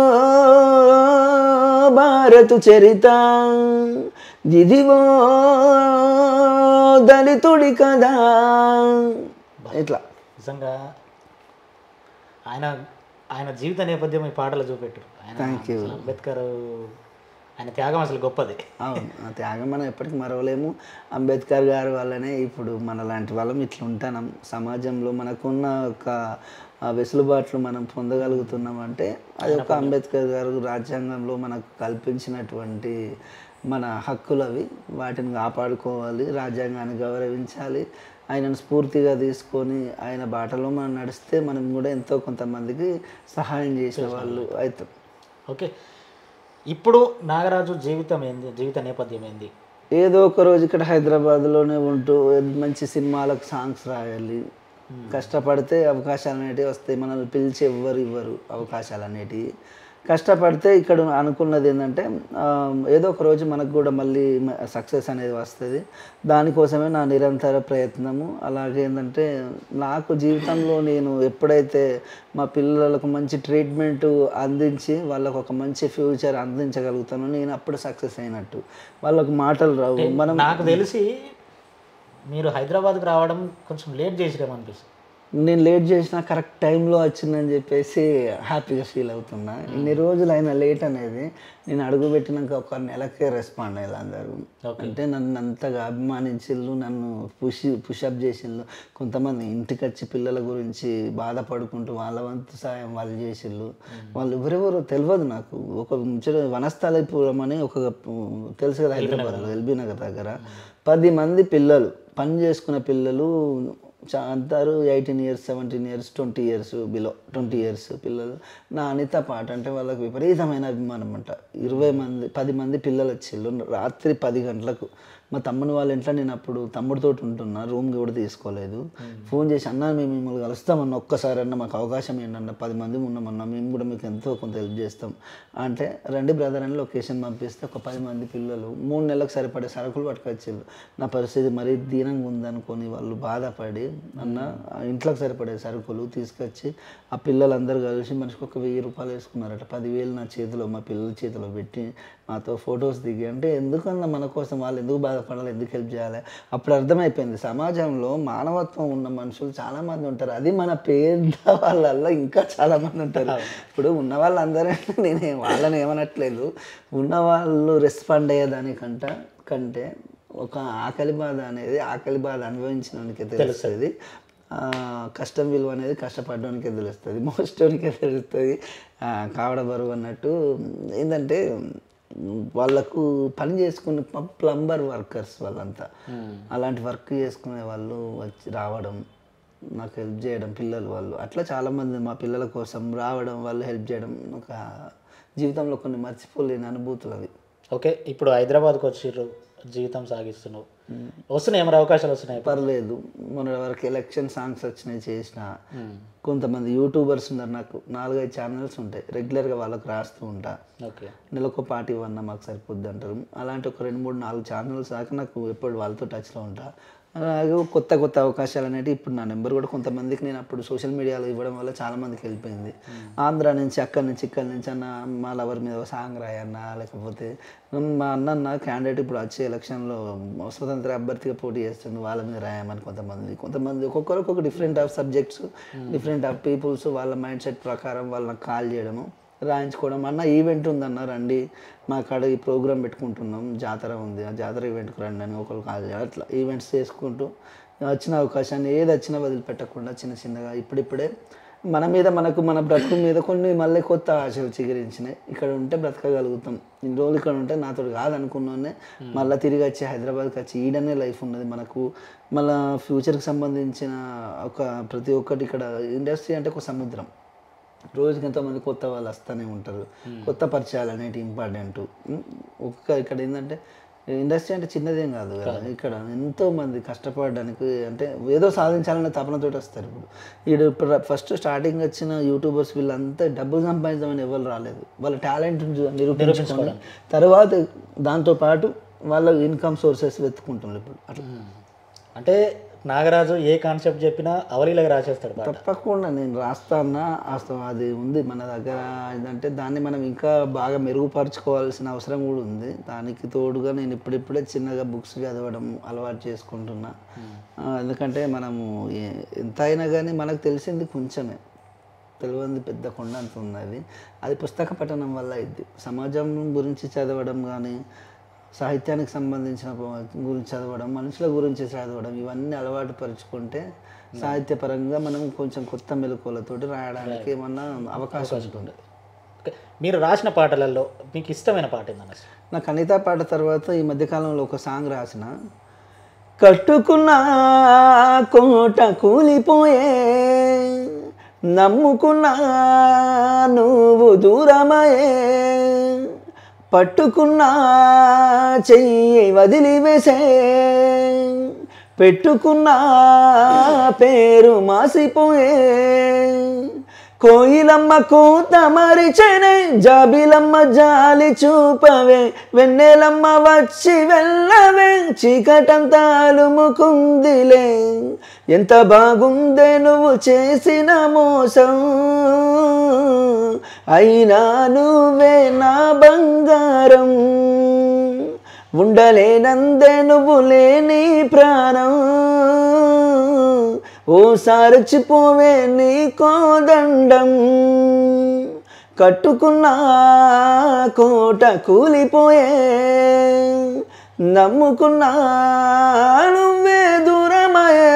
భారత చరిత, ఇదివో దళితుడి కదా. ఇట్లా నిజంగా ఆయన ఆయన జీవిత నేపథ్యం ఈ పాటలు చూపెట్టారు. Thank you. అంబేద్కర్ ఆయన త్యాగం అసలు గొప్పది. అవును, ఆ త్యాగం మనం ఎప్పటికీ మరవలేము. అంబేద్కర్ గారి వల్లనే ఇప్పుడు మన లాంటి వాళ్ళం ఇట్లా ఉంటున్నాం. సమాజంలో మనకున్న ఒక వెసులుబాట్లు మనం పొందగలుగుతున్నామంటే అది ఒక అంబేద్కర్ గారు రాజ్యాంగంలో మనకు కల్పించినటువంటి మన హక్కులు అవి. వాటిని కాపాడుకోవాలి, రాజ్యాంగాన్ని గౌరవించాలి, ఆయనను స్ఫూర్తిగా తీసుకొని ఆయన బాటలో మనం నడిస్తే మనం కూడా ఎంతో కొంతమందికి సహాయం చేసే వాళ్ళు అవుతాం. ఓకే, ఇప్పుడు నాగరాజు జీవితం ఏంది, జీవిత నేపథ్యం ఏంది? ఏదో ఒక రోజు ఇక్కడ హైదరాబాద్లోనే ఉంటూ మంచి సినిమాలకు సాంగ్స్ రాయాలి, కష్టపడితే అవకాశాలు అనేటివి వస్తాయి. మనల్ని పిలిచి ఎవ్వరు ఇవ్వరు అవకాశాలు అనేటివి. కష్టపడితే ఇక్కడ అనుకున్నది ఏంటంటే ఏదో ఒక రోజు మనకు కూడా మళ్ళీ సక్సెస్ అనేది వస్తుంది. దానికోసమే నా నిరంతర ప్రయత్నము. అలాగే ఏంటంటే నాకు జీవితంలో నేను ఎప్పుడైతే మా పిల్లలకు మంచి ట్రీట్మెంట్ అందించి వాళ్ళకు ఒక మంచి ఫ్యూచర్ అందించగలుగుతానో నేను అప్పుడు సక్సెస్ అయినట్టు. వాళ్ళకు మాటలు రావు. మనం నాకు తెలిసి మీరు హైదరాబాద్కి రావడం కొంచెం లేట్ చేసిరేమనిపిస్తుంది. నేను లేట్ చేసినా కరెక్ట్ టైంలో వచ్చిందని చెప్పేసి హ్యాపీగా ఫీల్ అవుతున్నా. ఇన్ని రోజులు అయినా లేట్ అనేది నేను అడుగు పెట్టినాక ఒక నెలకే రెస్పాండ్ అయ్యారు అందరూ. అంటే నన్ను అంతగా అభిమానించిళ్ళు, నన్ను పుషప్ చేసిళ్ళు. కొంతమంది ఇంటికి వచ్చి పిల్లల గురించి బాధపడుకుంటూ వాళ్ళ వంతు సాయం వాళ్ళు చేసిళ్ళు. వాళ్ళు ఎవరెవరో తెలియదు నాకు. ఒక వనస్థలిపురం అని ఒక తెలుసు కదా హైదరాబాద్లో ఎల్బీ నగర్ దగ్గర 10 మంది పిల్లలు పని చేసుకునే పిల్లలు అంటారు 18 years 17 years 20 years below 20 years పిల్లలు నా అనిత పాట అంటే వాళ్ళకి విపరీతమైన అభిమానం అంట. 10 మంది పిల్లలు వచ్చిళ్ళు రాత్రి 10 గంటలకు. మా తమ్ముని వాళ్ళ ఇంట్లో నేను అప్పుడు తమ్ముడితో ఉంటున్నా, రూమ్ కూడా తీసుకోలేదు. ఫోన్ చేసి అన్న మేము మిమ్మల్ని కలుస్తామన్న, ఒక్కసారి అన్న మాకు అవకాశం ఏంటన్న, 10 మంది ఉన్నామన్నా, మేము కూడా మీకు ఎంతో కొంత హెల్ప్ చేస్తాం అంటే రండి బ్రదర్ అని లొకేషన్ పంపిస్తే ఒక 10 మంది పిల్లలు 3 నెలలకు సరిపడే సరుకులు పట్టుకొచ్చిళ్ళు. నా పరిస్థితి మరీ దీనంగా ఉందనుకొని వాళ్ళు బాధపడి అన్న ఇంట్లోకి సరిపడే సరుకులు తీసుకొచ్చి ఆ పిల్లలందరూ కలిసి మనిషికి ఒక 1000 రూపాయలు వేసుకున్నారట. 10,000 నా చేతిలో మా పిల్లల చేతిలో పెట్టి మాతో ఫొటోస్ దిగి, అంటే ఎందుకన్నా మన కోసం వాళ్ళు ఎందుకు బాధపడాలి, ఎందుకు హెల్ప్ చేయాలి. అప్పుడు అర్థమైపోయింది సమాజంలో మానవత్వం ఉన్న మనుషులు చాలామంది ఉంటారు. అది మన పేద వాళ్ళల్లో ఇంకా చాలామంది ఉంటారు. ఇప్పుడు ఉన్న వాళ్ళందరూ నేను వాళ్ళని ఏమనట్లేదు, ఉన్నవాళ్ళు రెస్పాండ్ అయ్యేదానికంటే ఒక ఆకలి బాధ అనుభవించడానికే తెలుస్తుంది. కష్టం విలువ అనేది కష్టపడడానికే తెలుస్తుంది, మోస్టోనికే తెలుస్తుంది. కావడ బరువు అన్నట్టు ఏంటంటే వాళ్ళకు పని చేసుకునే ప్లంబర్ వర్కర్స్ వాళ్ళంతా అలాంటి వర్క్ చేసుకునే వాళ్ళు వచ్చి రావడం, నాకు హెల్ప్ చేయడం, పిల్లలు వాళ్ళు అట్లా చాలామంది మా పిల్లల కోసం రావడం, వాళ్ళు హెల్ప్ చేయడం ఒక జీవితంలో కొన్ని మర్చిపోలేని అనుభూతులు అవి. ఓకే, ఇప్పుడు హైదరాబాద్కి వచ్చిర్రు, జీవితం సాగిస్తున్నావు, వస్తున్నాయి ఏమైనా అవకాశాలు వస్తున్నాయి? పర్లేదు, మొన్న వరకు ఎలక్షన్ సాంగ్స్ వచ్చినాయి చేసిన. కొంతమంది యూట్యూబర్స్ ఉన్నారు, నాకు 4-5 ఛానల్స్ ఉంటాయి, రెగ్యులర్గా వాళ్ళకు రాస్తూ ఉంటా. నెలకు పార్టీ ఇవ్వన్నా మాకు సరిపోద్ది అంటారు. అలాంటి ఒక 2-3-4 ఛానల్స్ దాకా నాకు ఎప్పుడు వాళ్ళతో టచ్లో ఉంటా. అలాగే కొత్త అవకాశాలు అనేవి ఇప్పుడు నా నెంబర్ కూడా కొంతమందికి నేను అప్పుడు సోషల్ మీడియాలో ఇవ్వడం వల్ల చాలామందికి వెళ్ళిపోయింది. ఆంధ్ర నుంచి అక్కడి నుంచి అన్న మా లవర్ మీద సాంగ్ రాయన్నా, లేకపోతే మా అన్న క్యాండిడేట్ ఇప్పుడు వచ్చే ఎలక్షన్లో స్వతంత్ర అభ్యర్థిగా పోటీ చేస్తుంది, వాళ్ళ మీద రాయమని కొంతమంది ఒక్కొక్కరు ఒక్కొక్క different of subjects, different of peoples వాళ్ళ మైండ్ సెట్ ప్రకారం వాళ్ళని కాల్ చేయడము, రాయించుకోవడం. అన్న ఈవెంట్ ఉందన్న రండి, మా కాడ ఈ ప్రోగ్రామ్ పెట్టుకుంటున్నాం, జాతర ఉంది, ఆ జాతర ఈవెంట్కి రండి అని ఒకరు కాల్ చేయాలి. అట్లా ఈవెంట్స్ చేసుకుంటూ వచ్చిన అవకాశాన్ని ఏది వచ్చినా వదిలిపెట్టకుండా చిన్నగా ఇప్పుడిప్పుడే మన బ్రతుకు మీద కొన్ని మళ్ళీ కొత్త ఆశలు చిగురించినాయి. ఇక్కడ ఉంటే బ్రతకగలుగుతాం, ఇన్ని రోజులు ఇక్కడ ఉంటే నాతో కాదనుకున్నానే మళ్ళీ తిరిగి వచ్చి హైదరాబాద్కి వచ్చి ఈడనే లైఫ్ ఉన్నది మనకు. మళ్ళీ ఫ్యూచర్కి సంబంధించిన ప్రతి ఒక్కటి ఇక్కడ ఇండస్ట్రీ అంటే ఒక సముద్రం, రోజుకి ఎంతోమంది కొత్త వాళ్ళు వస్తూనే ఉంటారు, కొత్త పరిచయాలు అనేవి ఇంపార్టెంట్. ఇక్కడ ఏంటంటే ఇండస్ట్రీ అంటే చిన్నదేం కాదు కదా, ఇక్కడ ఎంతోమంది కష్టపడడానికి అంటే ఏదో సాధించాలనే తపనతోటి వస్తారు. ఇప్పుడు ఫస్ట్ స్టార్టింగ్ వచ్చిన యూట్యూబర్స్ వీళ్ళంతా డబ్బులు సంపాదించమని ఎవరు రాలేదు, వాళ్ళ టాలెంట్ నిరూపించుకొని తర్వాత దాంతోపాటు వాళ్ళ ఇన్కమ్ సోర్సెస్ వెతుక్కుంటున్నారు ఇప్పుడు. అట్లా అంటే నాగరాజు ఏ కాన్సెప్ట్ చెప్పినా అవలీలగా రాసేస్తాడు. తప్పకుండా నేను రాస్తానా, అది ఉంది మన దగ్గర. ఏంటంటే దాన్ని మనం ఇంకా బాగా మెరుగుపరుచుకోవాల్సిన అవసరం కూడా ఉంది. దానికి తోడుగా నేను ఇప్పుడిప్పుడే చిన్నగా బుక్స్ చదవడం అలవాటు చేసుకుంటున్నా. ఎందుకంటే మనము ఎంత అయినా కానీ మనకు తెలిసింది కొంచెమే, తెలియంది పెద్ద కొండ అంత ఉన్నది. అది పుస్తక పఠనం వల్ల ఇది సమాజం గురించి చదవడం కానీ, సాహిత్యానికి సంబంధించిన గురించి చదవడం, మనుషుల గురించి చదవడం, ఇవన్నీ అలవాటు పరుచుకుంటే సాహిత్యపరంగా మనం కొంచెం కొత్త మెలకువలతోటి రాయడానికి ఏమన్నా అవకాశం ఉంటుంది. మీరు రాసిన పాటలలో మీకు ఇష్టమైన పాట ఏందన్న? నాకు అనిత పాట తర్వాత ఈ మధ్యకాలంలో ఒక సాంగ్ రాసిన, కట్టుకున్న కోట కూలిపోయే, నమ్ముకున్న నువ్వు దూరమయే, పట్టుకున్నా చెయ్యి వదిలివేసే, పెట్టుకున్నా పేరు మాసిపోయే, కోయిలమ్మ కూత మరిచెనే, జాబిలమ్మ జాలి చూపవే, వెన్నెలమ్మ వచ్చి వెళ్ళవే, చీకటంతా అలుముకుందిలే, ఎంత బాగుందే నువ్వు చేసిన మోసం, అయినా నువ్వే నా బంగారం, ఉండలేనందే నువ్వు లేని ప్రాణం, సారచిపోవే నీ కోదండం, కట్టుకున్న కోట కూలిపోయే, నమ్ముకున్నా నువ్వే దూరమయే.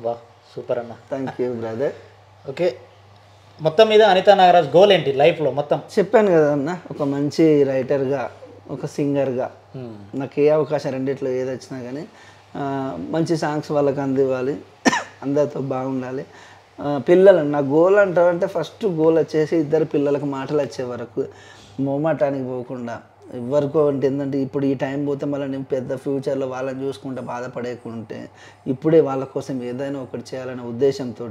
వా సూపర్ అన్న. Thank you brother. ఓకే, మొత్తం మీద అనితా నాగరాజ్ గోల్ ఏంటి లైఫ్లో మొత్తం? చెప్పాను కదా అన్న, ఒక మంచి రైటర్గా, ఒక సింగర్గా నాకు ఏ అవకాశం రెండిట్లో ఏది వచ్చినా కానీ మంచి సాంగ్స్ వాళ్ళకి అందివ్వాలి, అందరితో బాగుండాలి. పిల్లలు నా గోల్ అంటే ఫస్ట్ గోల్ వచ్చేసి ఇద్దరు పిల్లలకు మాటలు వచ్చే వరకు మోమాటానికి పోకుండా ఎవరికో అంటే ఏంటంటే ఇప్పుడు ఈ టైం పోతే మళ్ళీ నేను పెద్ద ఫ్యూచర్లో వాళ్ళని చూసుకుంటే బాధపడేకుంటే ఇప్పుడే వాళ్ళ కోసం ఏదైనా ఒకటి చేయాలనే ఉద్దేశంతో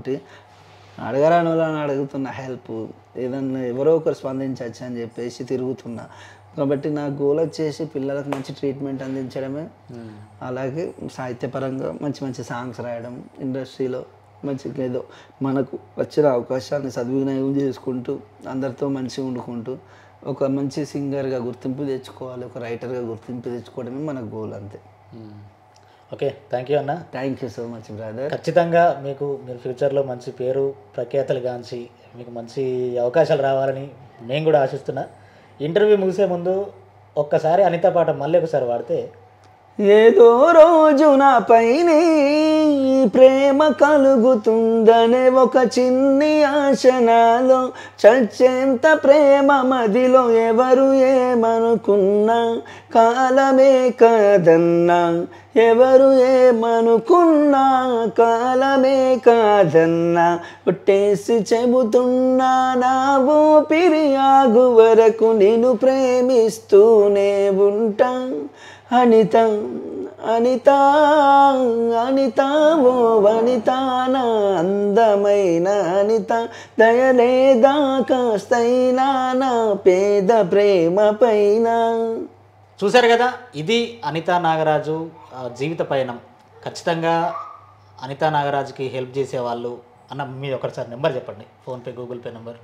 అడగరాని వాళ్ళని అడుగుతున్న హెల్ప్, ఏదన్నా ఎవరో ఒకరు స్పందించవచ్చు అని చెప్పేసి తిరుగుతున్నా. కాబట్టి నా గోల్ వచ్చేసి పిల్లలకు మంచి ట్రీట్మెంట్ అందించడమే, అలాగే సాహిత్యపరంగా మంచి మంచి సాంగ్స్ రాయడం, ఇండస్ట్రీలో మంచి ఏదో మనకు వచ్చిన అవకాశాన్ని సద్వినియోగం చేసుకుంటూ అందరితో మంచిగా వండుకుంటూ ఒక మంచి సింగర్గా గుర్తింపు తెచ్చుకోవాలి, ఒక రైటర్గా గుర్తింపు తెచ్చుకోవడమే మన గోల్ అంతే. ఓకే, థ్యాంక్ యూ అన్న. Thank you so much brother. ఖచ్చితంగా మీరు ఫ్యూచర్లో మంచి పేరు ప్రఖ్యాతలు గాంచి మీకు మంచి అవకాశాలు రావాలని నేను కూడా ఆశిస్తున్నా. ఇంటర్వ్యూ ముగిసే ముందు ఒక్కసారి అనిత పాట మళ్ళీ ఒకసారి వాడితే, ఏదో రోజు నాపైనే ప్రేమ కలుగుతుందనే ఒక చిన్ని ఆశనాలో, చచ్చేంత ప్రేమ మదిలో ఎవరు ఏమనుకున్నా కాలమే కాదన్నా, ఎవరు ఏమనుకున్నా కాలమే కాదన్నా, పుట్టేసి చెబుతున్నా నా ఊపిరి ఆగు వరకు నిన్ను ప్రేమిస్తూనే ఉంటా. అనిత అనిత అనిత ఓ వనిత నా అందమైన అనిత, దయలేదా కాస్తైనా నా పేద ప్రేమ పైన. చూశారు కదా, ఇది అనితా నాగరాజు జీవిత పయనం. ఖచ్చితంగా అనితా నాగరాజుకి హెల్ప్ చేసేవాళ్ళు అన్న మీరు ఒకసారి నెంబర్ చెప్పండి, PhonePe Google Pay number.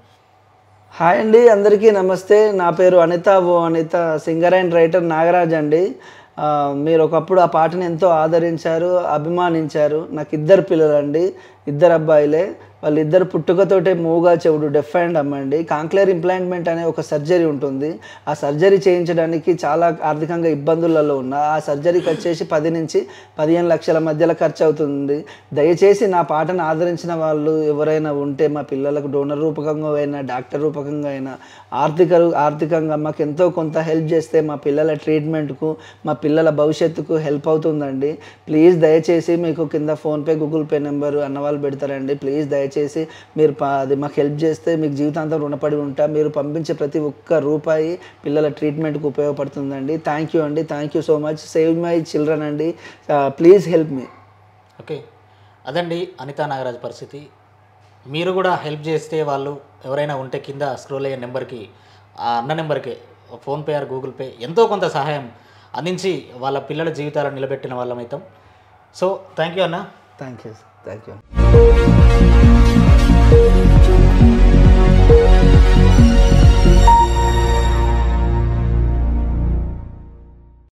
Hi అండి, అందరికీ నమస్తే. నా పేరు అనిత ఓ Anitha, singer and writer Nagaraj అండి. మీరు ఒకప్పుడు ఆ పాటను ఎంతో ఆదరించారు, అభిమానించారు. నాకు ఇద్దరు పిల్లలండి, ఇద్దరు అబ్బాయిలే. వాళ్ళిద్దరు పుట్టుకతోటే మూగా చెవుడు, డెఫ్ అండ్ అమ్మండి. కాంక్లేర్ ఇంప్లాంట్మెంట్ అనే ఒక సర్జరీ ఉంటుంది. ఆ సర్జరీ చేయించడానికి చాలా ఆర్థికంగా ఇబ్బందులలో ఉన్న, ఆ సర్జరీకి వచ్చేసి 10 నుంచి 15 లక్షల మధ్యలో ఖర్చు అవుతుంది. దయచేసి నా పాటను ఆదరించిన వాళ్ళు ఎవరైనా ఉంటే మా పిల్లలకు డోనర్ రూపకంగా అయినా డాక్టర్ రూపకంగా అయినా ఆర్థికంగా మాకు ఎంతో కొంత హెల్ప్ చేస్తే మా పిల్లల ట్రీట్మెంట్కు, మా పిల్లల భవిష్యత్తుకు హెల్ప్ అవుతుందండి. ప్లీజ్ దయచేసి మీకు కింద ఫోన్పే గూగుల్ పే నెంబరు అన్నవాళ్ళు పెడతారండి. ప్లీజ్ దయచేసి మీరు అది మాకు హెల్ప్ చేస్తే మీకు జీవితాంతం రుణపడి ఉంటా. మీరు పంపించే ప్రతి ఒక్క రూపాయి పిల్లల ట్రీట్మెంట్కి ఉపయోగపడుతుందండి. థ్యాంక్ యూ అండి, thank you so much. Save my children అండి, ప్లీజ్ హెల్ప్ మీ. ఓకే, అదండి అనితా నాగరాజ్ పరిస్థితి. మీరు కూడా హెల్ప్ చేస్తే వాళ్ళు ఎవరైనా ఉంటే కింద స్క్రోల్ అయ్యే నెంబర్కి, ఆ అన్న నెంబర్కి ఫోన్పే ఆర్ గూగుల్ పే ఎంతో కొంత సహాయం అందించి వాళ్ళ పిల్లల జీవితాలను నిలబెట్టిన వాళ్ళమైతాం. సో థ్యాంక్ యూ అన్న. Thank you.